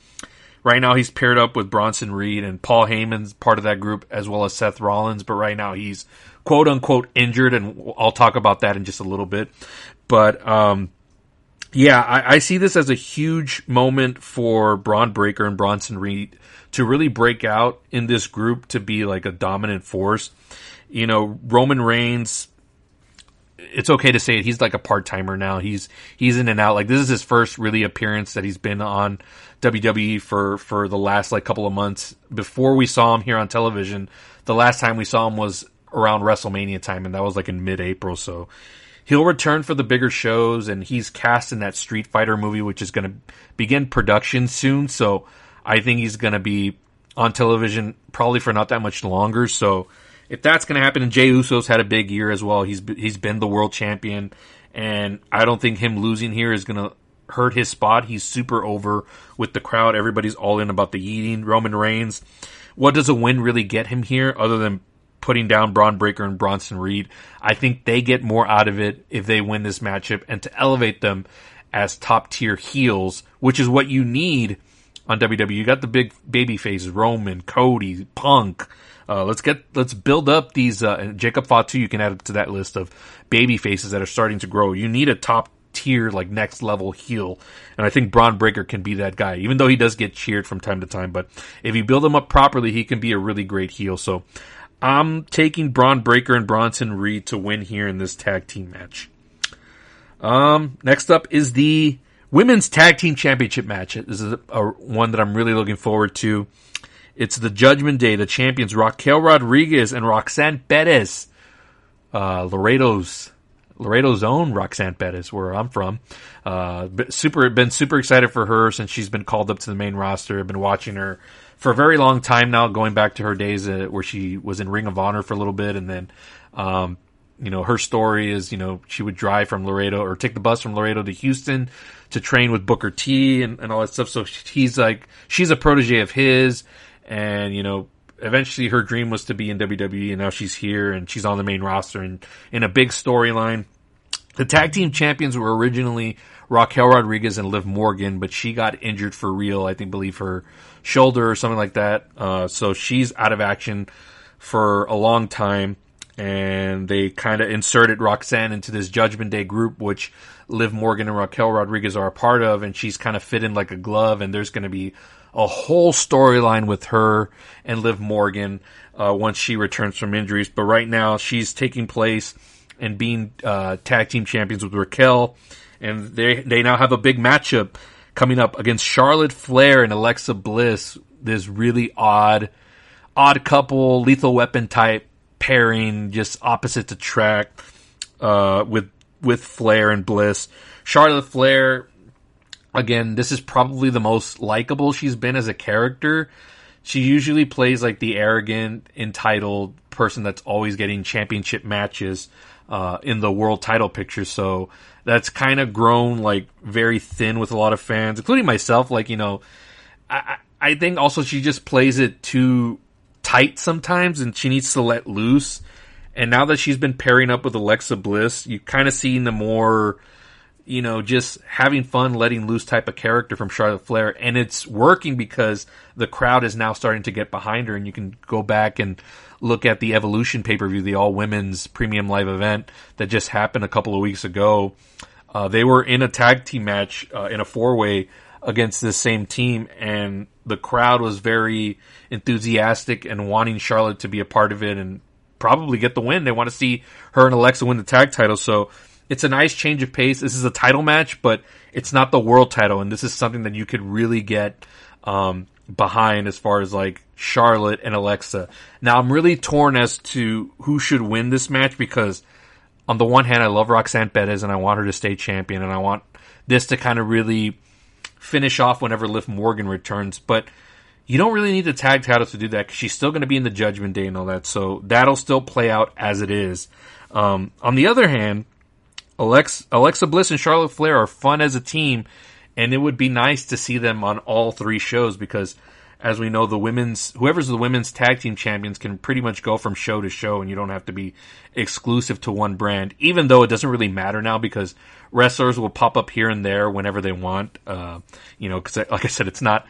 right now he's paired up with Bronson Reed, and Paul Heyman's part of that group, as well as Seth Rollins. But right now he's quote unquote injured, and I'll talk about that in just a little bit. But yeah, I see this as a huge moment for Braun Breaker and Bronson Reed to really break out in this group to be like a dominant force. You know, Roman Reigns, it's okay to say it, he's like a part-timer now. He's in and out. Like, this is his first really appearance that he's been on WWE for the last like couple of months. Before we saw him here on television, the last time we saw him was around WrestleMania time, and that was like in mid-April. So he'll return for the bigger shows, and he's cast in that Street Fighter movie, which is going to begin production soon. So I think he's going to be on television probably for not that much longer. So if that's going to happen, and Jey Uso's had a big year as well. He's been the world champion, and I don't think him losing here is going to hurt his spot. He's super over with the crowd. Everybody's all in about the eating. Roman Reigns, what does a win really get him here other than putting down Braun Breaker and Bronson Reed? I think they get more out of it if they win this matchup, and to elevate them as top tier heels, which is what you need on WWE. You got the big baby faces, Roman, Cody, Punk. Let's build up these, Jacob Fatu, you can add to that list of baby faces that are starting to grow. You need a top tier, like next level heel. And I think Braun Breaker can be that guy, even though he does get cheered from time to time. But if you build him up properly, he can be a really great heel. So I'm taking Braun Breaker and Bronson Reed to win here in this tag team match. Next up is the Women's Tag Team Championship match. This is one that I'm really looking forward to. It's the Judgment Day. The champions Raquel Rodriguez and Roxanne Perez. Laredo's own Roxanne Perez, where I'm from. Been super excited for her since she's been called up to the main roster. I've been watching her for a very long time now, going back to her days where she was in Ring of Honor for a little bit, and then you know, her story is, you know, she would drive from Laredo or take the bus from Laredo to Houston to train with Booker T and all that stuff. So she's a protege of his. And, you know, eventually her dream was to be in WWE, and now she's here and she's on the main roster and in a big storyline. The tag team champions were originally Raquel Rodriguez and Liv Morgan, but she got injured for real. I believe her shoulder or something like that. So she's out of action for a long time. And they kind of inserted Roxanne into this Judgment Day group, which Liv Morgan and Raquel Rodriguez are a part of, and she's kind of fit in like a glove, and there's going to be a whole storyline with her and Liv Morgan once she returns from injuries. But right now, she's taking place and being tag team champions with Raquel. And they now have a big matchup coming up against Charlotte Flair and Alexa Bliss. This really odd couple, Lethal Weapon type pairing, just opposite attract with Flair and Bliss. Charlotte Flair, again, this is probably the most likable she's been as a character. She usually plays like the arrogant, entitled person that's always getting championship matches in the world title picture. So that's kind of grown like very thin with a lot of fans, including myself. Like, you know, I think also she just plays it too tight sometimes, and she needs to let loose. And now that she's been pairing up with Alexa Bliss, you kind of seen the more, you know, just having fun, letting loose type of character from Charlotte Flair. And it's working because the crowd is now starting to get behind her. And you can go back and look at the Evolution pay-per-view, the all-women's premium live event that just happened a couple of weeks ago. They were in a tag team match in a four-way against this same team, and the crowd was very enthusiastic and wanting Charlotte to be a part of it and probably get the win. They want to see her and Alexa win the tag title, so it's a nice change of pace. This is a title match, but it's not the world title, and this is something that you could really get behind as far as like Charlotte and Alexa. Now, I'm really torn as to who should win this match because on the one hand, I love Roxanne Perez and I want her to stay champion, and I want this to kind of really finish off whenever Liv Morgan returns, but you don't really need the tag titles to do that because she's still going to be in the Judgment Day and all that, so that'll still play out as it is. On the other hand, Alexa Bliss and Charlotte Flair are fun as a team, and it would be nice to see them on all three shows because, as we know, whoever's the women's tag team champions can pretty much go from show to show, and you don't have to be exclusive to one brand, even though it doesn't really matter now because wrestlers will pop up here and there whenever they want. You know, because like I said, it's not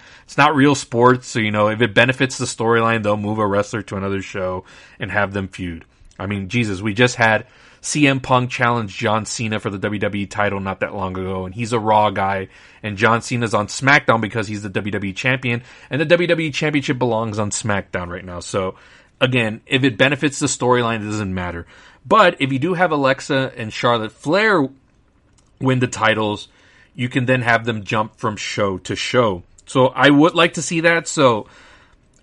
real sports, so you know, if it benefits the storyline, they'll move a wrestler to another show and have them feud. I mean, Jesus, we just had CM Punk challenge John Cena for the WWE title not that long ago, and he's a Raw guy, and John Cena's on SmackDown because he's the WWE champion, and the WWE championship belongs on SmackDown right now. So, again, if it benefits the storyline, it doesn't matter. But if you do have Alexa and Charlotte Flair win the titles, you can then have them jump from show to show. So I would like to see that. So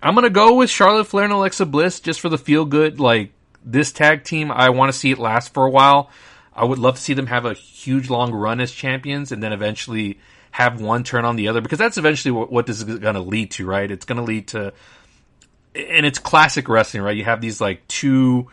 I'm going to go with Charlotte Flair and Alexa Bliss just for the feel-good, like, this tag team. I want to see it last for a while. I would love to see them have a huge long run as champions and then eventually have one turn on the other, because that's eventually what this is going to lead to, right? It's going to lead to, and it's classic wrestling, right? You have these like two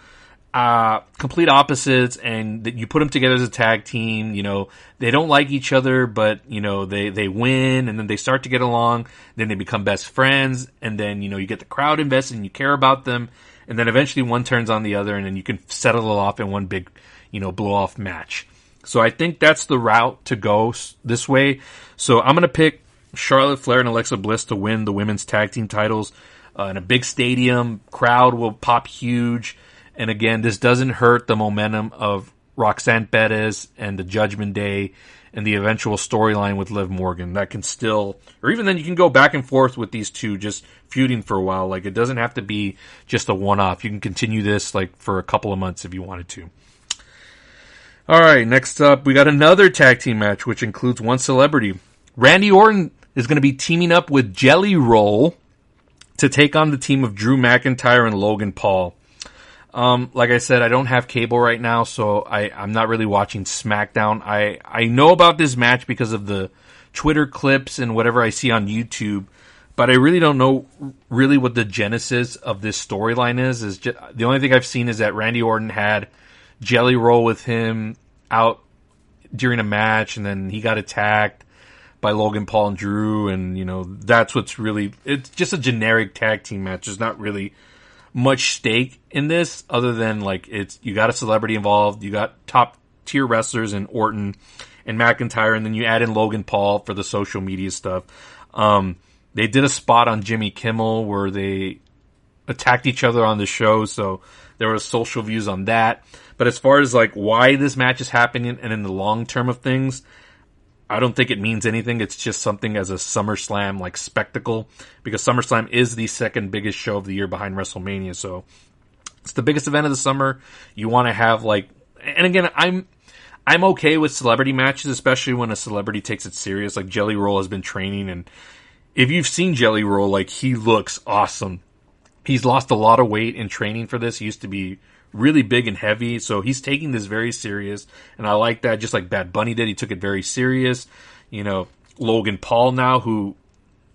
complete opposites, and you put them together as a tag team. You know, they don't like each other, but you know, they win, and then they start to get along. Then they become best friends, and then, you know, you get the crowd invested and you care about them. And then eventually one turns on the other, and then you can settle it off in one big, you know, blow-off match. So I think that's the route to go this way. So I'm going to pick Charlotte Flair and Alexa Bliss to win the women's tag team titles in a big stadium. Crowd will pop huge. And again, this doesn't hurt the momentum of Roxanne Perez and the Judgment Day and the eventual storyline with Liv Morgan. That can still, or even then you can go back and forth with these two just feuding for a while. Like, it doesn't have to be just a one-off. You can continue this like for a couple of months if you wanted to. Alright, next up, we got another tag team match, which includes one celebrity. Randy Orton is going to be teaming up with Jelly Roll to take on the team of Drew McIntyre and Logan Paul. Like I said, I don't have cable right now, so I'm not really watching SmackDown. I know about this match because of the Twitter clips and whatever I see on YouTube, but I really don't know really what the genesis of this storyline is. The only thing I've seen is that Randy Orton had Jelly Roll with him out during a match, and then he got attacked by Logan Paul and Drew, and, you know, that's what's really, it's just a generic tag team match. There's not really much stake in this other than, like, you got a celebrity involved, you got top tier wrestlers in Orton and McIntyre, and then you add in Logan Paul for the social media stuff. They did a spot on Jimmy Kimmel where they attacked each other on the show, so there were social views on that. But as far as like why this match is happening and in the long term of things, I don't think it means anything. It's just something as a SummerSlam like spectacle, because SummerSlam is the second biggest show of the year behind WrestleMania. So it's the biggest event of the summer. You want to have like, and again, I'm okay with celebrity matches, especially when a celebrity takes it serious. Like Jelly Roll has been training, and if you've seen Jelly Roll, like he looks awesome. He's lost a lot of weight in training for this. He used to be really big and heavy, so he's taking this very serious, and I like that. Just like Bad Bunny did, he took it very serious. You know, Logan Paul now, who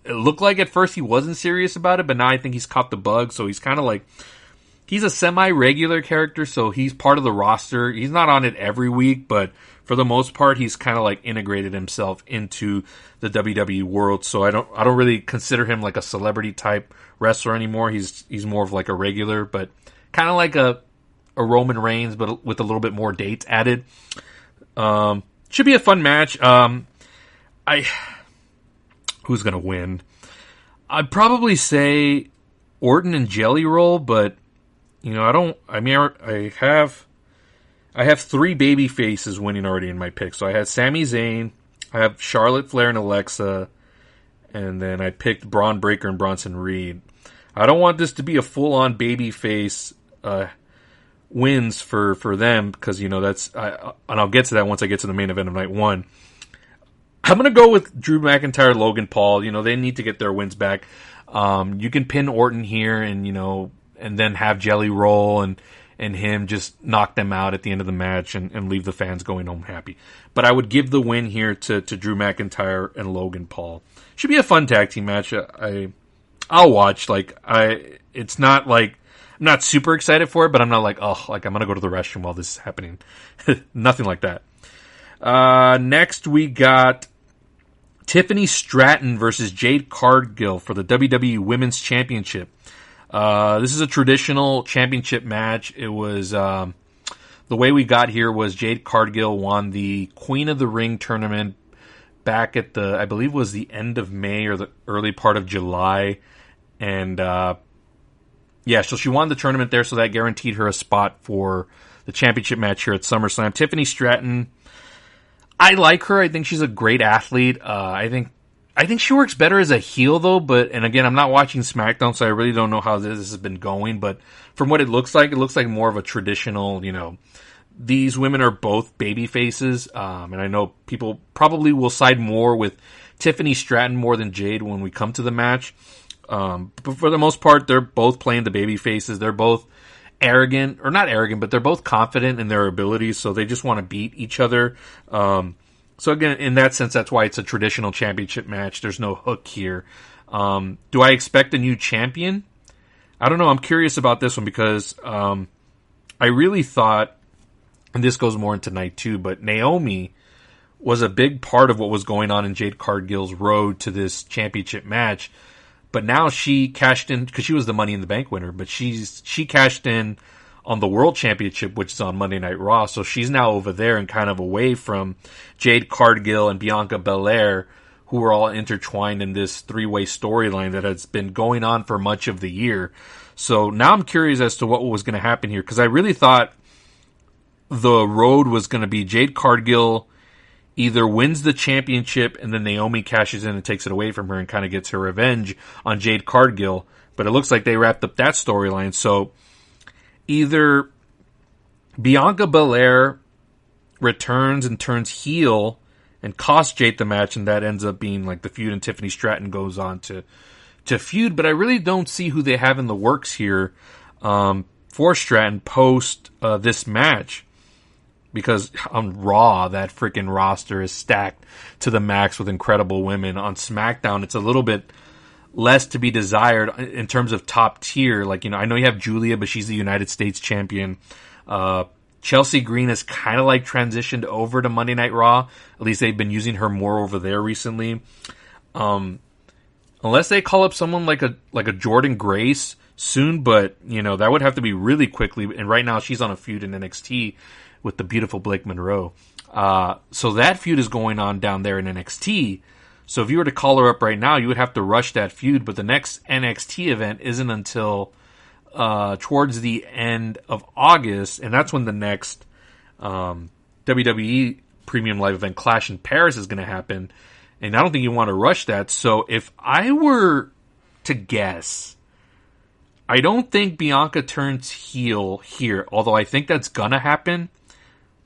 it looked like at first he wasn't serious about it, but now I think he's caught the bug, so he's kind of like, he's a semi-regular character, so he's part of the roster. He's not on it every week, but for the most part, he's kind of like integrated himself into the WWE world, so I don't really consider him like a celebrity type wrestler anymore. He's more of like a regular, but kind of like a Roman Reigns, but with a little bit more dates added. Should be a fun match. Who's gonna win? I'd probably say Orton and Jelly Roll, but you know, I have 3 baby faces winning already in my pick. So I had Sami Zayn, I have Charlotte Flair and Alexa, and then I picked Braun Breaker and Bronson Reed. I don't want this to be a full-on baby face wins for them, because you know and I'll get to that once I get to the main event of night 1. I'm gonna go with Drew McIntyre, Logan Paul. You know, they need to get their wins back. You can pin Orton here, and you know, and then have Jelly Roll and him just knock them out at the end of the match and leave the fans going home happy. But I would give the win here to Drew McIntyre and Logan Paul. Should be a fun tag team match. I'll watch. It's not like, I'm not super excited for it, but I'm not like, oh, like I'm going to go to the restroom while this is happening. Nothing like that. Next we got Tiffany Stratton versus Jade Cargill for the WWE Women's Championship. This is a traditional championship match. It was, the way we got here was Jade Cargill won the Queen of the Ring tournament back at I believe it was the end of May or the early part of July. And, yeah, so she won the tournament there, so that guaranteed her a spot for the championship match here at SummerSlam. Tiffany Stratton, I like her. I think she's a great athlete. I think she works better as a heel, though, and again, I'm not watching SmackDown, so I really don't know how this has been going, but from what it looks like more of a traditional, you know, these women are both baby faces, and I know people probably will side more with Tiffany Stratton more than Jade when we come to the match. But for the most part, they're both playing the baby faces. They're both arrogant, or not arrogant, but they're both confident in their abilities, so they just want to beat each other. So again, in that sense, that's why it's a traditional championship match. There's no hook here. Do I expect a new champion? I don't know. I'm curious about this one because I really thought, and this goes more into night 2, but Naomi was a big part of what was going on in Jade Cargill's road to this championship match. But now she cashed in, because she was the Money in the Bank winner, but she cashed in on the World Championship, which is on Monday Night Raw. So she's now over there and kind of away from Jade Cargill and Bianca Belair, who are all intertwined in this 3-way storyline that has been going on for much of the year. So now I'm curious as to what was going to happen here, because I really thought the road was going to be Jade Cargill either wins the championship and then Naomi cashes in and takes it away from her and kind of gets her revenge on Jade Cargill. But it looks like they wrapped up that storyline. So either Bianca Belair returns and turns heel and costs Jade the match, and that ends up being like the feud, and Tiffany Stratton goes on to feud. But I really don't see who they have in the works here for Stratton post this match. Because on Raw, that freaking roster is stacked to the max with incredible women. On SmackDown, it's a little bit less to be desired in terms of top tier. Like, you know, I know you have Julia, but she's the United States champion. Chelsea Green has kind of like transitioned over to Monday Night Raw. At least they've been using her more over there recently. Unless they call up someone like a Jordan Grace soon, but you know, that would have to be really quickly. And right now she's on a feud in NXT with the beautiful Blake Monroe. So that feud is going on down there in NXT. So if you were to call her up right now, you would have to rush that feud. But the next NXT event isn't until towards the end of August, and that's when the next WWE premium live event Clash in Paris is going to happen. And I don't think you want to rush that. So if I were to guess, I don't think Bianca turns heel here, although I think that's going to happen.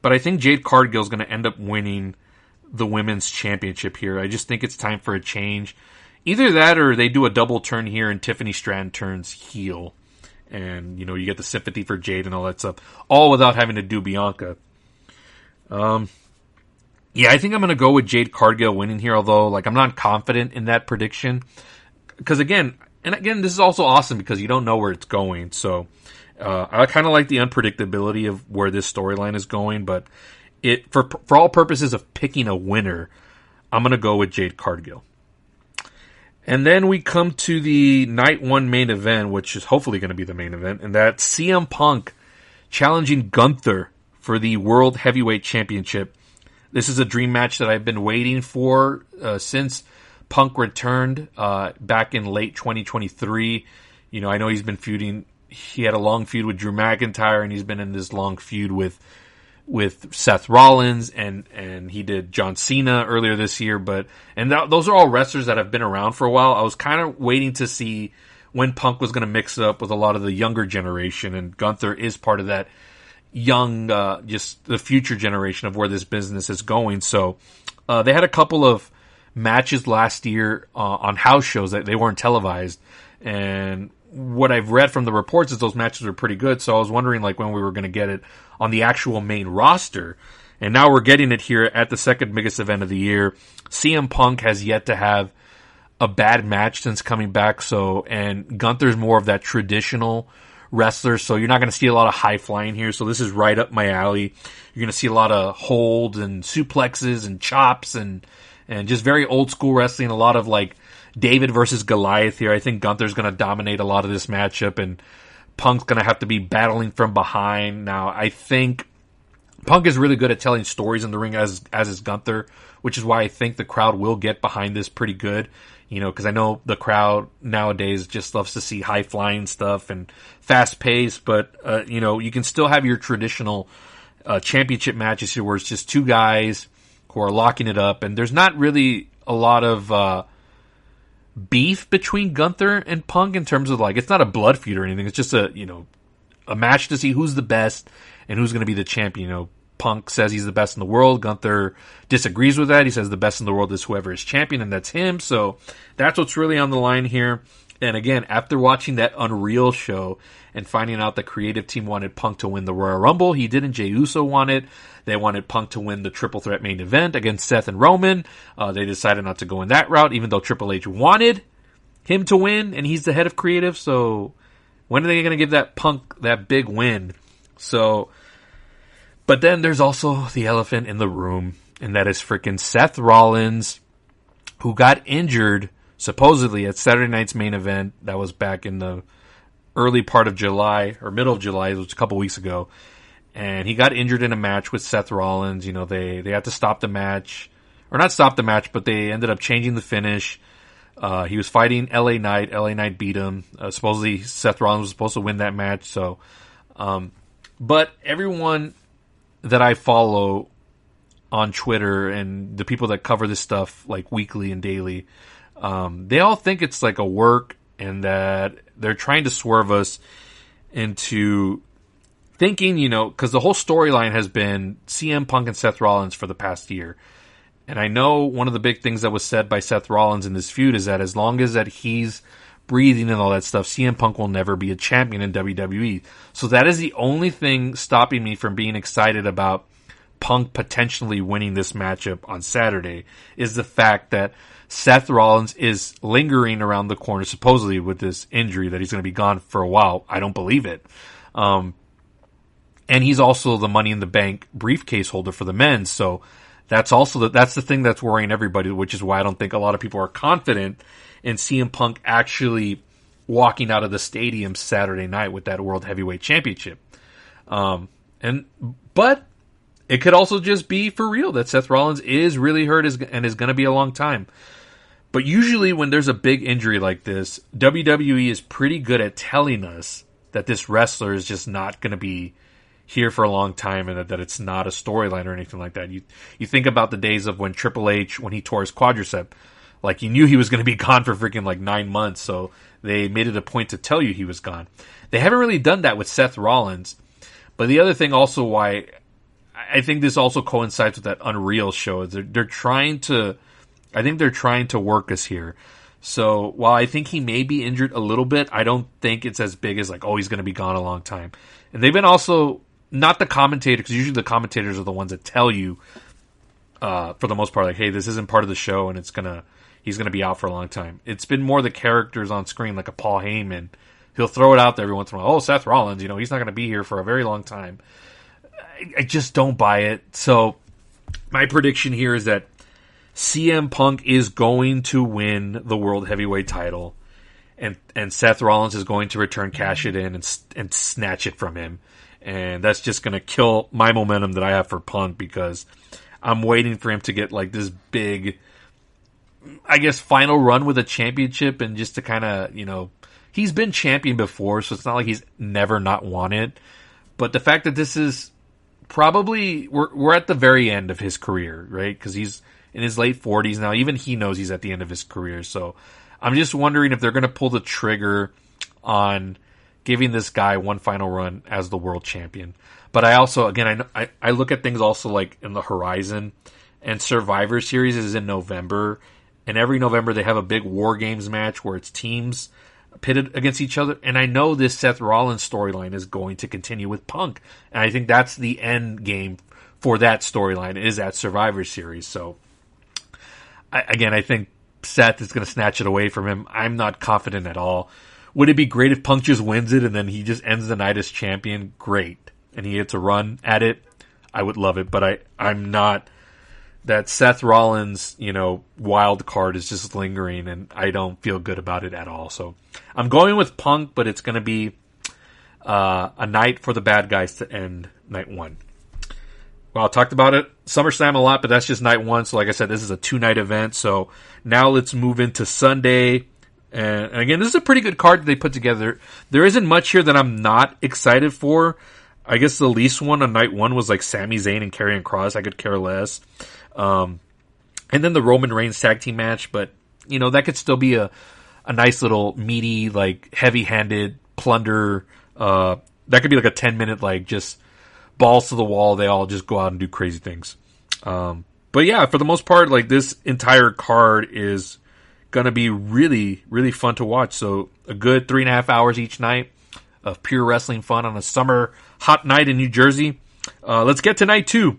But I think Jade Cargill is going to end up winning the women's championship here. I just think it's time for a change. Either that or they do a double turn here and Tiffany Stratton turns heel. And, you know, you get the sympathy for Jade and all that stuff. All without having to do Bianca. Yeah, I think I'm going to go with Jade Cargill winning here, although, like, I'm not confident in that prediction. Because, again, this is also awesome because you don't know where it's going. So, I kind of like the unpredictability of where this storyline is going. But for all purposes of picking a winner, I'm going to go with Jade Cargill. And then we come to the night one main event, which is hopefully going to be the main event, and that's CM Punk challenging Gunther for the World Heavyweight Championship. This is a dream match that I've been waiting for since Punk returned back in late 2023. You know, I know he's been feuding. He had a long feud with Drew McIntyre, and he's been in this long feud with Seth Rollins, and he did John Cena earlier this year. Those are all wrestlers that have been around for a while. I was kind of waiting to see when Punk was going to mix it up with a lot of the younger generation, and Gunther is part of that young, just the future generation of where this business is going. So they had a couple of matches last year on house shows that they weren't televised, and what I've read from the reports is those matches are pretty good. So I was wondering like when we were going to get it on the actual main roster. And now we're getting it here at the second biggest event of the year. CM Punk has yet to have a bad match since coming back. And Gunther's more of that traditional wrestler. So you're not going to see a lot of high flying here. So this is right up my alley. You're going to see a lot of holds and suplexes and chops and just very old school wrestling. A lot of like David versus Goliath here. I think Gunther's going to dominate a lot of this matchup, and Punk's going to have to be battling from behind. Now, I think Punk is really good at telling stories in the ring, as is Gunther, which is why I think the crowd will get behind this pretty good. You know, because I know the crowd nowadays just loves to see high flying stuff and fast pace, but you know, you can still have your traditional championship matches here where it's just two guys who are locking it up, and there's not really a lot of beef between Gunther and Punk in terms of like, it's not a blood feud or anything. It's just a match to see who's the best and who's going to be the champion. You know, Punk says he's the best in the world. Gunther disagrees with that. He says the best in the world is whoever is champion, and that's him. So that's what's really on the line here. And again, after watching that Unreal show and finding out the creative team wanted Punk to win the Royal Rumble, he didn't. Jey Uso wanted. They wanted Punk to win the triple threat main event against Seth and Roman. They decided not to go in that route, even though Triple H wanted him to win, and he's the head of creative. So when are they going to give that Punk that big win? So, but then there's also the elephant in the room, and that is freaking Seth Rollins, who got injured supposedly at Saturday night's main event. That was back in the early part of July, or middle of July, it was a couple weeks ago. And he got injured in a match with Seth Rollins. You know, they had to stop the match. Or not stop the match, but they ended up changing the finish. He was fighting LA Knight. LA Knight beat him. Supposedly Seth Rollins was supposed to win that match. So, but everyone that I follow on Twitter and the people that cover this stuff like weekly and daily, they all think it's like a work and that they're trying to swerve us into thinking, you know, because the whole storyline has been CM Punk and Seth Rollins for the past year. And I know one of the big things that was said by Seth Rollins in this feud is that as long as that he's breathing and all that stuff, CM Punk will never be a champion in WWE. So that is the only thing stopping me from being excited about Punk potentially winning this matchup on Saturday, is the fact that Seth Rollins is lingering around the corner, supposedly with this injury that he's going to be gone for a while. I don't believe it. And he's also the Money in the Bank briefcase holder for the men. So that's also that's the thing that's worrying everybody, which is why I don't think a lot of people are confident in CM Punk actually walking out of the stadium Saturday night with that World Heavyweight Championship. But it could also just be for real that Seth Rollins is really hurt and is going to be a long time. But usually when there's a big injury like this, WWE is pretty good at telling us that this wrestler is just not going to be here for a long time, and that it's not a storyline or anything like that. You think about the days of when Triple H, when he tore his quadricep, like, you knew he was going to be gone for freaking like 9 months, so they made it a point to tell you he was gone. They haven't really done that with Seth Rollins. But the other thing also why I think this also coincides with that Unreal show is they're trying to work us here. So while I think he may be injured a little bit, I don't think it's as big as like, oh, he's going to be gone a long time. And they've been also, not the commentator, because usually the commentators are the ones that tell you, for the most part, like, hey, this isn't part of the show and he's going to be out for a long time. It's been more the characters on screen, like a Paul Heyman. He'll throw it out there every once in a while. Oh, Seth Rollins, he's not going to be here for a very long time. I just don't buy it. So my prediction here is that CM Punk is going to win the World Heavyweight title, and Seth Rollins is going to return, cash it in, and snatch it from him. And that's just going to kill my momentum that I have for Punk, because I'm waiting for him to get like this big, I guess, final run with a championship, and just to kind of, he's been champion before, so it's not like he's never not won it. But the fact that this is probably, we're at the very end of his career, right? Because he's in his late 40s now. Even he knows he's at the end of his career. So I'm just wondering if they're going to pull the trigger on giving this guy one final run as the world champion. But I also, again, I look at things also like in the horizon, and Survivor Series is in November. And every November they have a big War Games match where it's teams pitted against each other. And I know this Seth Rollins storyline is going to continue with Punk. And I think that's the end game for that storyline, is that Survivor Series. So, I think Seth is going to snatch it away from him. I'm not confident at all. Would it be great if Punk just wins it and then he just ends the night as champion? Great. And he gets a run at it. I would love it. But I'm not... That Seth Rollins, wild card is just lingering, and I don't feel good about it at all. So I'm going with Punk, but it's going to be a night for the bad guys to end night one. Well, I talked about it, SummerSlam a lot, but that's just night one. So like I said, this is a 2-night event. So now let's move into Sunday. And again, this is a pretty good card that they put together. There isn't much here that I'm not excited for. I guess the least one on night one was like Sami Zayn and Karrion Kross. I could care less. And then the Roman Reigns tag team match, but that could still be a nice little meaty, like heavy-handed plunder. That could be like a 10-minute, like just balls to the wall. They all just go out and do crazy things. But yeah, for the most part, like this entire card is going to be really, really fun to watch. So a good 3.5 hours each night of pure wrestling fun on a summer hot night in New Jersey. Let's get to night 2.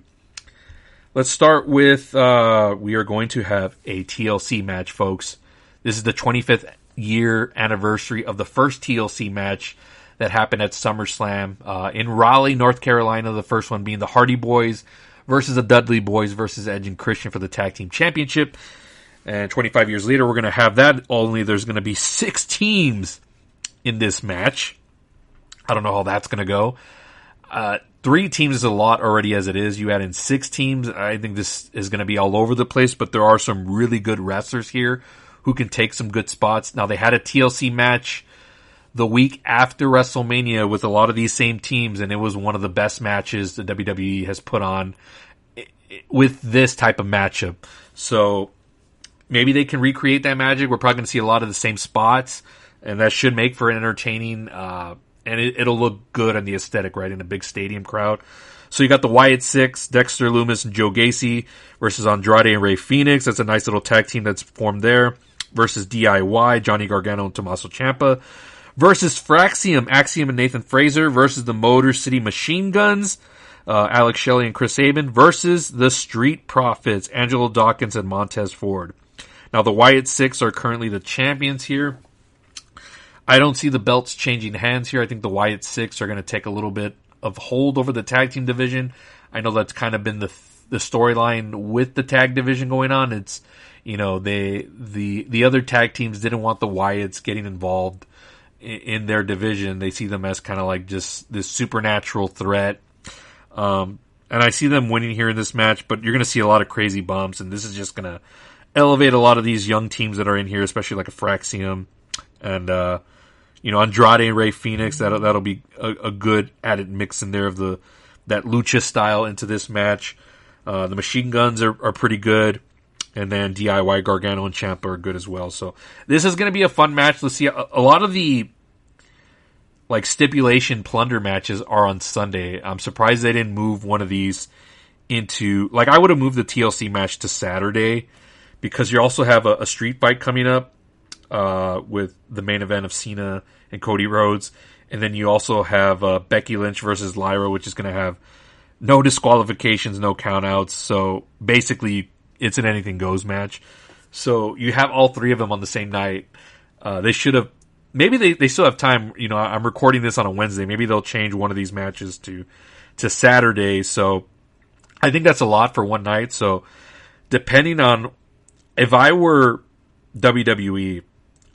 Let's start with, we are going to have a TLC match, folks. This is the 25th year anniversary of the first TLC match that happened at SummerSlam in Raleigh, North Carolina. The first one being the Hardy Boys versus the Dudley Boys versus Edge and Christian for the Tag Team Championship. And 25 years later, we're going to have that, only there's going to be 6 teams in this match. I don't know how that's going to go. 3 teams is a lot already as it is. You add in 6 teams, I think this is going to be all over the place, but there are some really good wrestlers here who can take some good spots. Now, they had a TLC match the week after WrestleMania with a lot of these same teams, and it was one of the best matches the WWE has put on with this type of matchup. So maybe they can recreate that magic. We're probably going to see a lot of the same spots, and that should make for an entertaining and it'll look good on the aesthetic, right, in a big stadium crowd. So you got the Wyatt Six, Dexter Lumis and Joe Gacy versus Andrade and Rey Fenix. That's a nice little tag team that's formed there. Versus DIY, Johnny Gargano and Tommaso Ciampa. Versus Fraxium, Axiom and Nathan Fraser. Versus the Motor City Machine Guns, Alex Shelley and Chris Sabin. Versus the Street Profits, Angelo Dawkins and Montez Ford. Now the Wyatt Six are currently the champions here. I don't see the belts changing hands here. I think the Wyatt Six are going to take a little bit of hold over the tag team division. I know that's kind of been the storyline with the tag division going on. It's, the other tag teams didn't want the Wyatts getting involved in their division. They see them as kind of like just this supernatural threat. And I see them winning here in this match, but you're going to see a lot of crazy bumps, and this is just going to elevate a lot of these young teams that are in here, especially like a Fraxium and, Andrade and Rey Fenix. That'll be a good added mix in there of the that lucha style into this match. The machine guns are pretty good. And then DIY, Gargano, and Ciampa are good as well. So this is going to be a fun match. Let's see. A lot of the like stipulation plunder matches are on Sunday. I'm surprised they didn't move one of these into, like, I would have moved the TLC match to Saturday, because you also have a street fight coming up with the main event of Cena and Cody Rhodes. And then you also have Becky Lynch versus Lyra, which is going to have no disqualifications, no countouts. So basically, it's an anything goes match. So you have all three of them on the same night. They should have, maybe they still have time. You know, I'm recording this on a Wednesday. Maybe they'll change one of these matches to Saturday. So I think that's a lot for one night. So depending on, if I were WWE,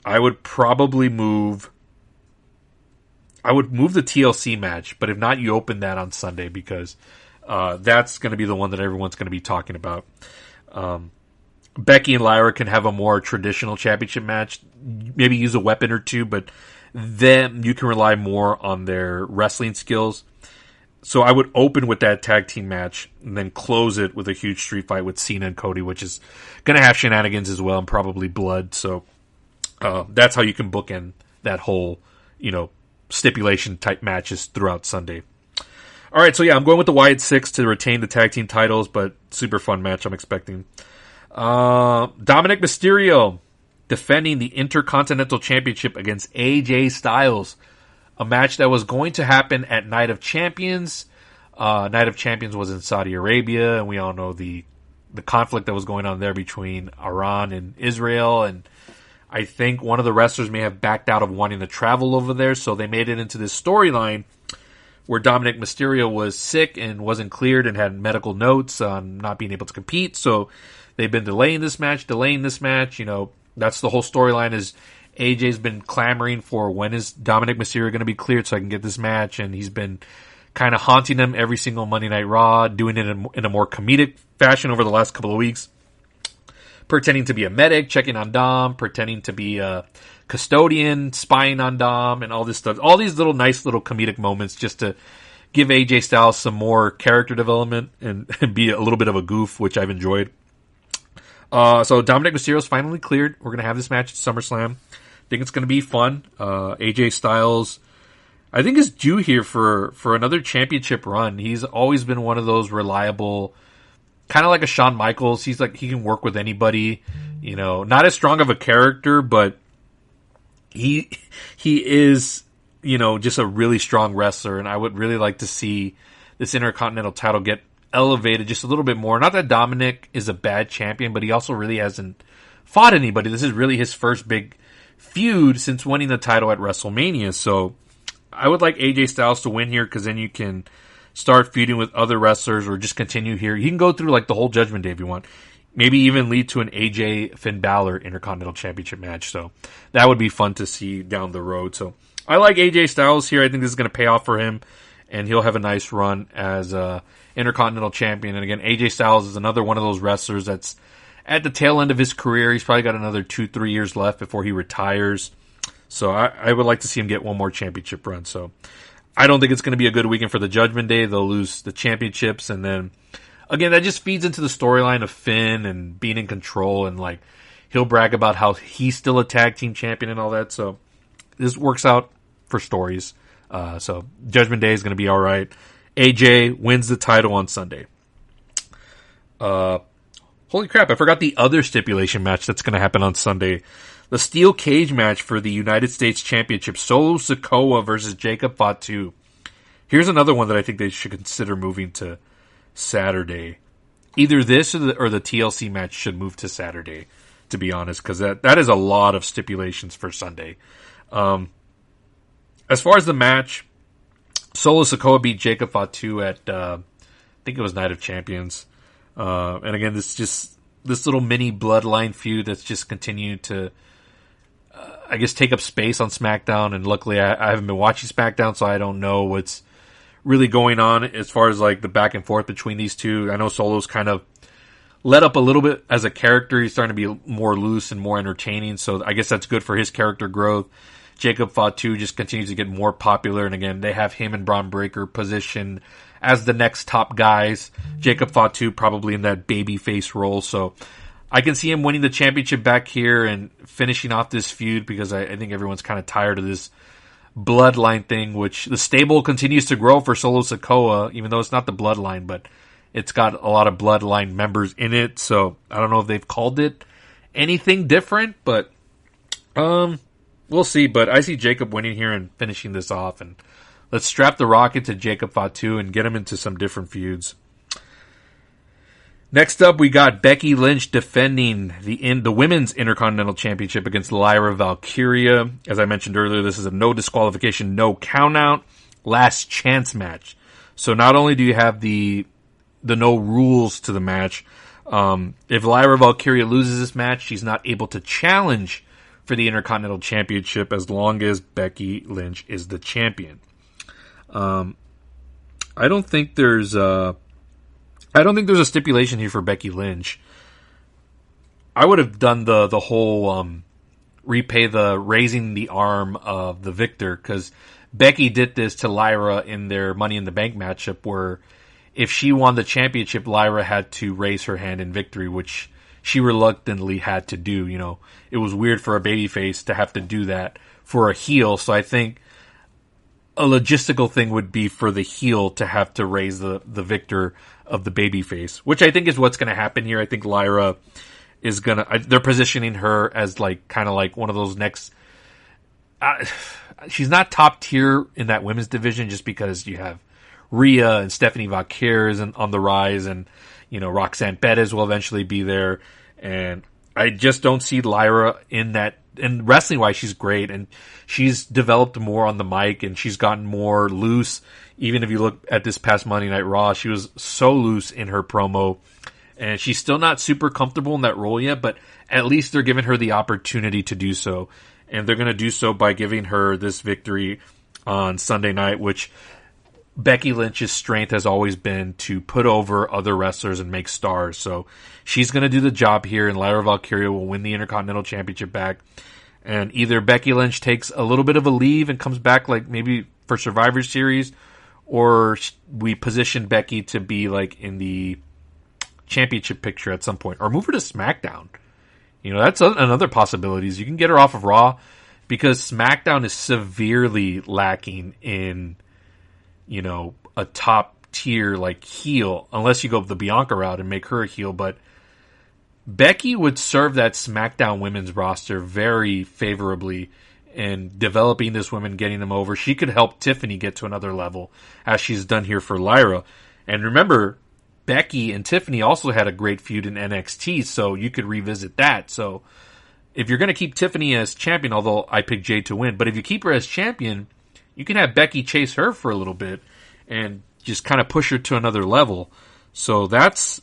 I would probably move the TLC match. But if not, you open that on Sunday, because that's going to be the one that everyone's going to be talking about. Becky and Lyra can have a more traditional championship match, maybe use a weapon or two, but then you can rely more on their wrestling skills. So I would open with that tag team match and then close it with a huge street fight with Cena and Cody, which is going to have shenanigans as well and probably blood. So that's how you can bookend that whole, stipulation type matches throughout Sunday. All right, so yeah, I'm going with the Wyatt Six to retain the tag team titles, but super fun match I'm expecting. Dominic Mysterio defending the Intercontinental Championship against AJ Styles. A match that was going to happen at Night of Champions. Night of Champions was in Saudi Arabia, and we all know the conflict that was going on there between Iran and Israel. And I think one of the wrestlers may have backed out of wanting to travel over there, so they made it into this storyline where Dominic Mysterio was sick and wasn't cleared and had medical notes on not being able to compete. So they've been delaying this match. That's the whole storyline, is AJ's been clamoring for, when is Dominic Mysterio going to be cleared so I can get this match? And he's been kind of haunting them every single Monday Night Raw, doing it in a more comedic fashion over the last couple of weeks. Pretending to be a medic, checking on Dom, pretending to be a custodian, spying on Dom, and all this stuff. All these nice little comedic moments just to give AJ Styles some more character development and be a little bit of a goof, which I've enjoyed. So Dominic Mysterio's finally cleared. We're going to have this match at SummerSlam. I think it's going to be fun. AJ Styles, I think, is due here for another championship run. He's always been one of those reliable, kind of like a Shawn Michaels. He can work with anybody. Not as strong of a character, but he is, just a really strong wrestler. And I would really like to see this Intercontinental title get elevated just a little bit more. Not that Dominic is a bad champion, but he also really hasn't fought anybody. This is really his first big feud since winning the title at WrestleMania. So I would like AJ Styles to win here, because then you can start feuding with other wrestlers or just continue here. You can go through like the whole Judgment Day if you want. Maybe even lead to an AJ Finn Balor Intercontinental Championship match. So that would be fun to see down the road. So I like AJ Styles here. I think this is going to pay off for him, and he'll have a nice run as Intercontinental Champion. And again, AJ Styles is another one of those wrestlers that's at the tail end of his career. He's probably got another 2-3 years left before he retires. So I would like to see him get one more championship run. So I don't think it's going to be a good weekend for the Judgment Day. They'll lose the championships. And then, again, that just feeds into the storyline of Finn and being in control. And, like, he'll brag about how he's still a tag team champion and all that. So this works out for stories. So Judgment Day is going to be all right. AJ wins the title on Sunday. Holy crap, I forgot the other stipulation match that's going to happen on Sunday. The steel cage match for the United States Championship. Solo Sikoa versus Jacob Fatu. Here's another one that I think they should consider moving to Saturday. Either this or the TLC match should move to Saturday, to be honest, because that is a lot of stipulations for Sunday. As far as the match, Solo Sikoa beat Jacob Fatu at, I think it was Night of Champions. And again, this little mini bloodline feud that's just continued to, I guess, take up space on SmackDown. And luckily, I haven't been watching SmackDown, so I don't know what's really going on as far as like the back and forth between these two. I know Solo's kind of let up a little bit as a character. He's starting to be more loose and more entertaining, so I guess that's good for his character growth. Jacob Fatu just continues to get more popular. And again, they have him and Braun Breaker positioned as the next top guys. Jacob Fatu probably in that babyface role. So I can see him winning the championship back here and finishing off this feud, because I think everyone's kind of tired of this bloodline thing, which the stable continues to grow for Solo Sikoa, even though it's not the bloodline, but it's got a lot of bloodline members in it. So I don't know if they've called it anything different, but we'll see. But I see Jacob winning here and finishing this off, and let's strap the Rocket to Jacob Fatu and get him into some different feuds. Next up, we got Becky Lynch defending the Women's Intercontinental Championship against Lyra Valkyria. As I mentioned earlier, this is a no disqualification, no countout, last chance match. So not only do you have the no rules to the match, if Lyra Valkyria loses this match, she's not able to challenge for the Intercontinental Championship as long as Becky Lynch is the champion. I don't think there's a stipulation here for Becky Lynch. I would have done the whole repay the raising the arm of the victor, because Becky did this to Lyra in their Money in the Bank matchup, where if she won the championship, Lyra had to raise her hand in victory, which she reluctantly had to do. You know, it was weird for a babyface to have to do that for a heel, so I think a logistical thing would be for the heel to have to raise the victor of the babyface, which I think is what's going to happen here. I think Lyra is they're positioning her as like kind of like one of those next. She's not top tier in that women's division just because you have Rhea and Stephanie Vaquer is on the rise, and you know Roxanne Perez will eventually be there, and I just don't see Lyra in that. And wrestling wise, she's great, and she's developed more on the mic, and she's gotten more loose. Even if you look at this past Monday Night Raw, she was so loose in her promo, and she's still not super comfortable in that role yet, but at least they're giving her the opportunity to do so. And they're going to do so by giving her this victory on Sunday night, which Becky Lynch's strength has always been to put over other wrestlers and make stars. So she's going to do the job here, and Lyra Valkyria will win the Intercontinental Championship back. And either Becky Lynch takes a little bit of a leave and comes back like maybe for Survivor Series, or we position Becky to be like in the championship picture at some point, or move her to SmackDown. You know, that's another possibility. Is you can get her off of Raw, because SmackDown is severely lacking in, you know, a top tier like heel, unless you go the Bianca route and make her a heel. But Becky would serve that SmackDown women's roster very favorably in developing this woman, getting them over. She could help Tiffany get to another level, as she's done here for Lyra. And remember, Becky and Tiffany also had a great feud in NXT, so you could revisit that. So if you're going to keep Tiffany as champion, although I picked Jade to win, but if you keep her as champion, you can have Becky chase her for a little bit and just kind of push her to another level. So that's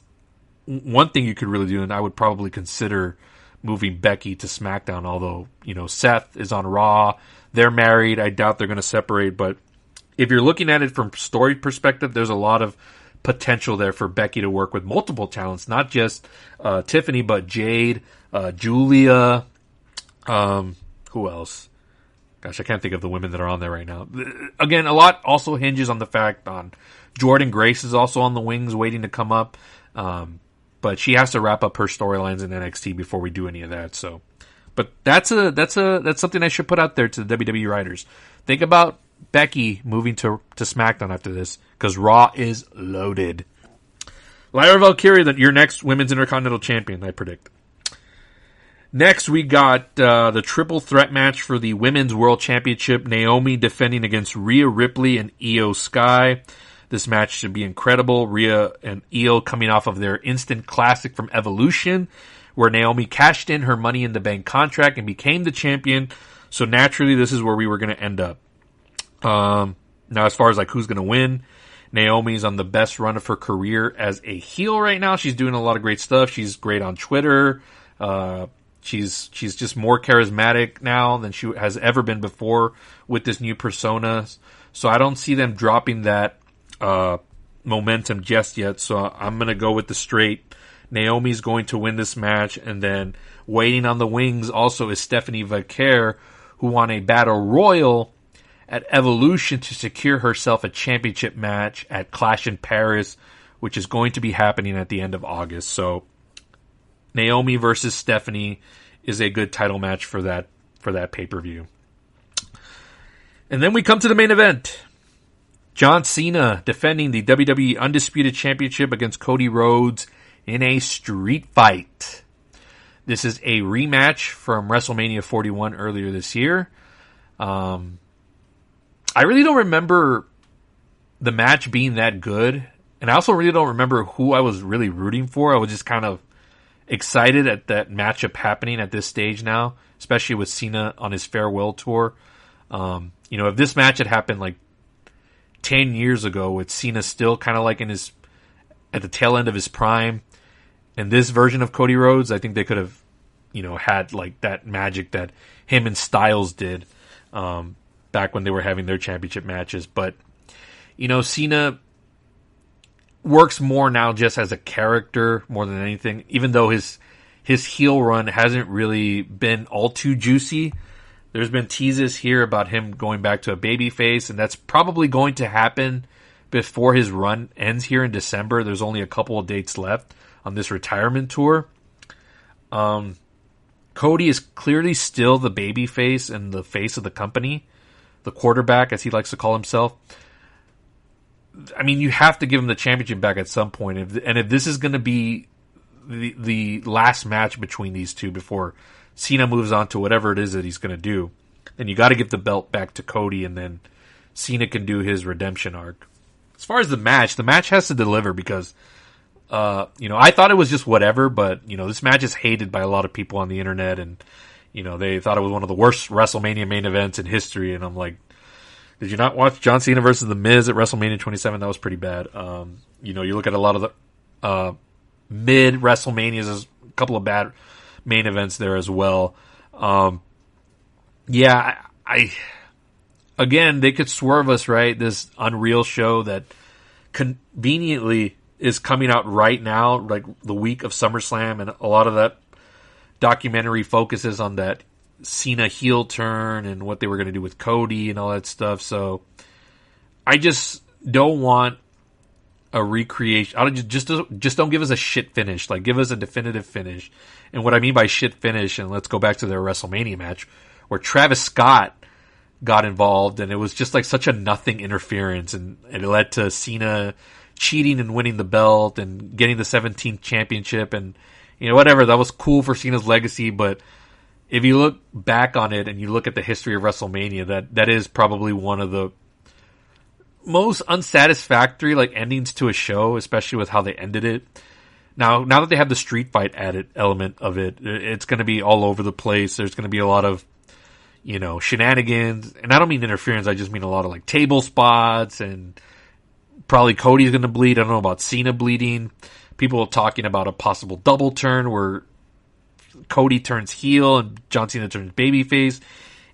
one thing you could really do, and I would probably consider moving Becky to SmackDown, although, you know, Seth is on Raw. They're married. I doubt they're going to separate, but if you're looking at it from story perspective, there's a lot of potential there for Becky to work with multiple talents, not just Tiffany, but Jade, Julia, who else? Gosh, I can't think of the women that are on there right now. Again, a lot also hinges on the fact on Jordynne Grace is also on the wings waiting to come up. But she has to wrap up her storylines in NXT before we do any of that. So, but that's something I should put out there to the WWE writers. Think about Becky moving to SmackDown after this, because Raw is loaded. Lyra Valkyria, your next Women's Intercontinental Champion, I predict. Next, we got the triple threat match for the Women's World Championship. Naomi defending against Rhea Ripley and Io Sky. This match should be incredible. Rhea and Io coming off of their instant classic from Evolution, where Naomi cashed in her Money in the Bank contract and became the champion. So naturally, this is where we were going to end up. Now, as far as like who's going to win, Naomi's on the best run of her career as a heel right now. She's doing a lot of great stuff. She's great on Twitter. She's just more charismatic now than she has ever been before with this new persona. So I don't see them dropping that momentum just yet. So I'm going to go with the straight. Naomi's going to win this match, and then waiting on the wings also is Stephanie Vaquer, who won a battle royal at Evolution to secure herself a championship match at Clash in Paris, which is going to be happening at the end of August. So Naomi versus Stephanie is a good title match for that pay-per-view. And then we come to the main event. John Cena defending the WWE Undisputed Championship against Cody Rhodes in a street fight. This is a rematch from WrestleMania 41 earlier this year. I really don't remember the match being that good. And I also really don't remember who I was really rooting for. I was just kind of excited at that matchup happening at this stage now, especially with Cena on his farewell tour. If this match had happened like 10 years ago with Cena still kind of like at the tail end of his prime, and this version of Cody Rhodes, I think they could have, had like that magic that him and Styles did, back when they were having their championship matches. But, Cena works more now just as a character more than anything, even though his heel run hasn't really been all too juicy. There's been teases here about him going back to a babyface, and that's probably going to happen before his run ends here in December. There's only a couple of dates left on this retirement tour. Cody is clearly still the babyface and the face of the company, the quarterback, as he likes to call himself. I mean, you have to give him the championship back at some point. If this is going to be the last match between these two before Cena moves on to whatever it is that he's going to do, then you got to give the belt back to Cody, and then Cena can do his redemption arc. As far as the match has to deliver because, I thought it was just whatever, but, this match is hated by a lot of people on the internet, and, they thought it was one of the worst WrestleMania main events in history, and I'm like, did you not watch John Cena versus The Miz at WrestleMania 27? That was pretty bad. You look at a lot of the mid WrestleManias, there's a couple of bad main events there as well. Again, they could swerve us, right? This Unreal show that conveniently is coming out right now, like the week of SummerSlam, and a lot of that documentary focuses on that Cena heel turn and what they were going to do with Cody and all that stuff. So I just don't want a recreation. Just don't give us a shit finish. Like, give us a definitive finish. And what I mean by shit finish, and let's go back to their WrestleMania match, where Travis Scott got involved, and it was just like such a nothing interference, and it led to Cena cheating and winning the belt and getting the 17th championship, and whatever. That was cool for Cena's legacy, but if you look back on it and you look at the history of WrestleMania, that is probably one of the most unsatisfactory endings to a show, especially with how they ended it. Now that they have the street fight added element of it, it's going to be all over the place. There's going to be a lot of, shenanigans. And I don't mean interference. I just mean a lot of table spots, and probably Cody's going to bleed. I don't know about Cena bleeding. People talking about a possible double turn where Cody turns heel and John Cena turns babyface.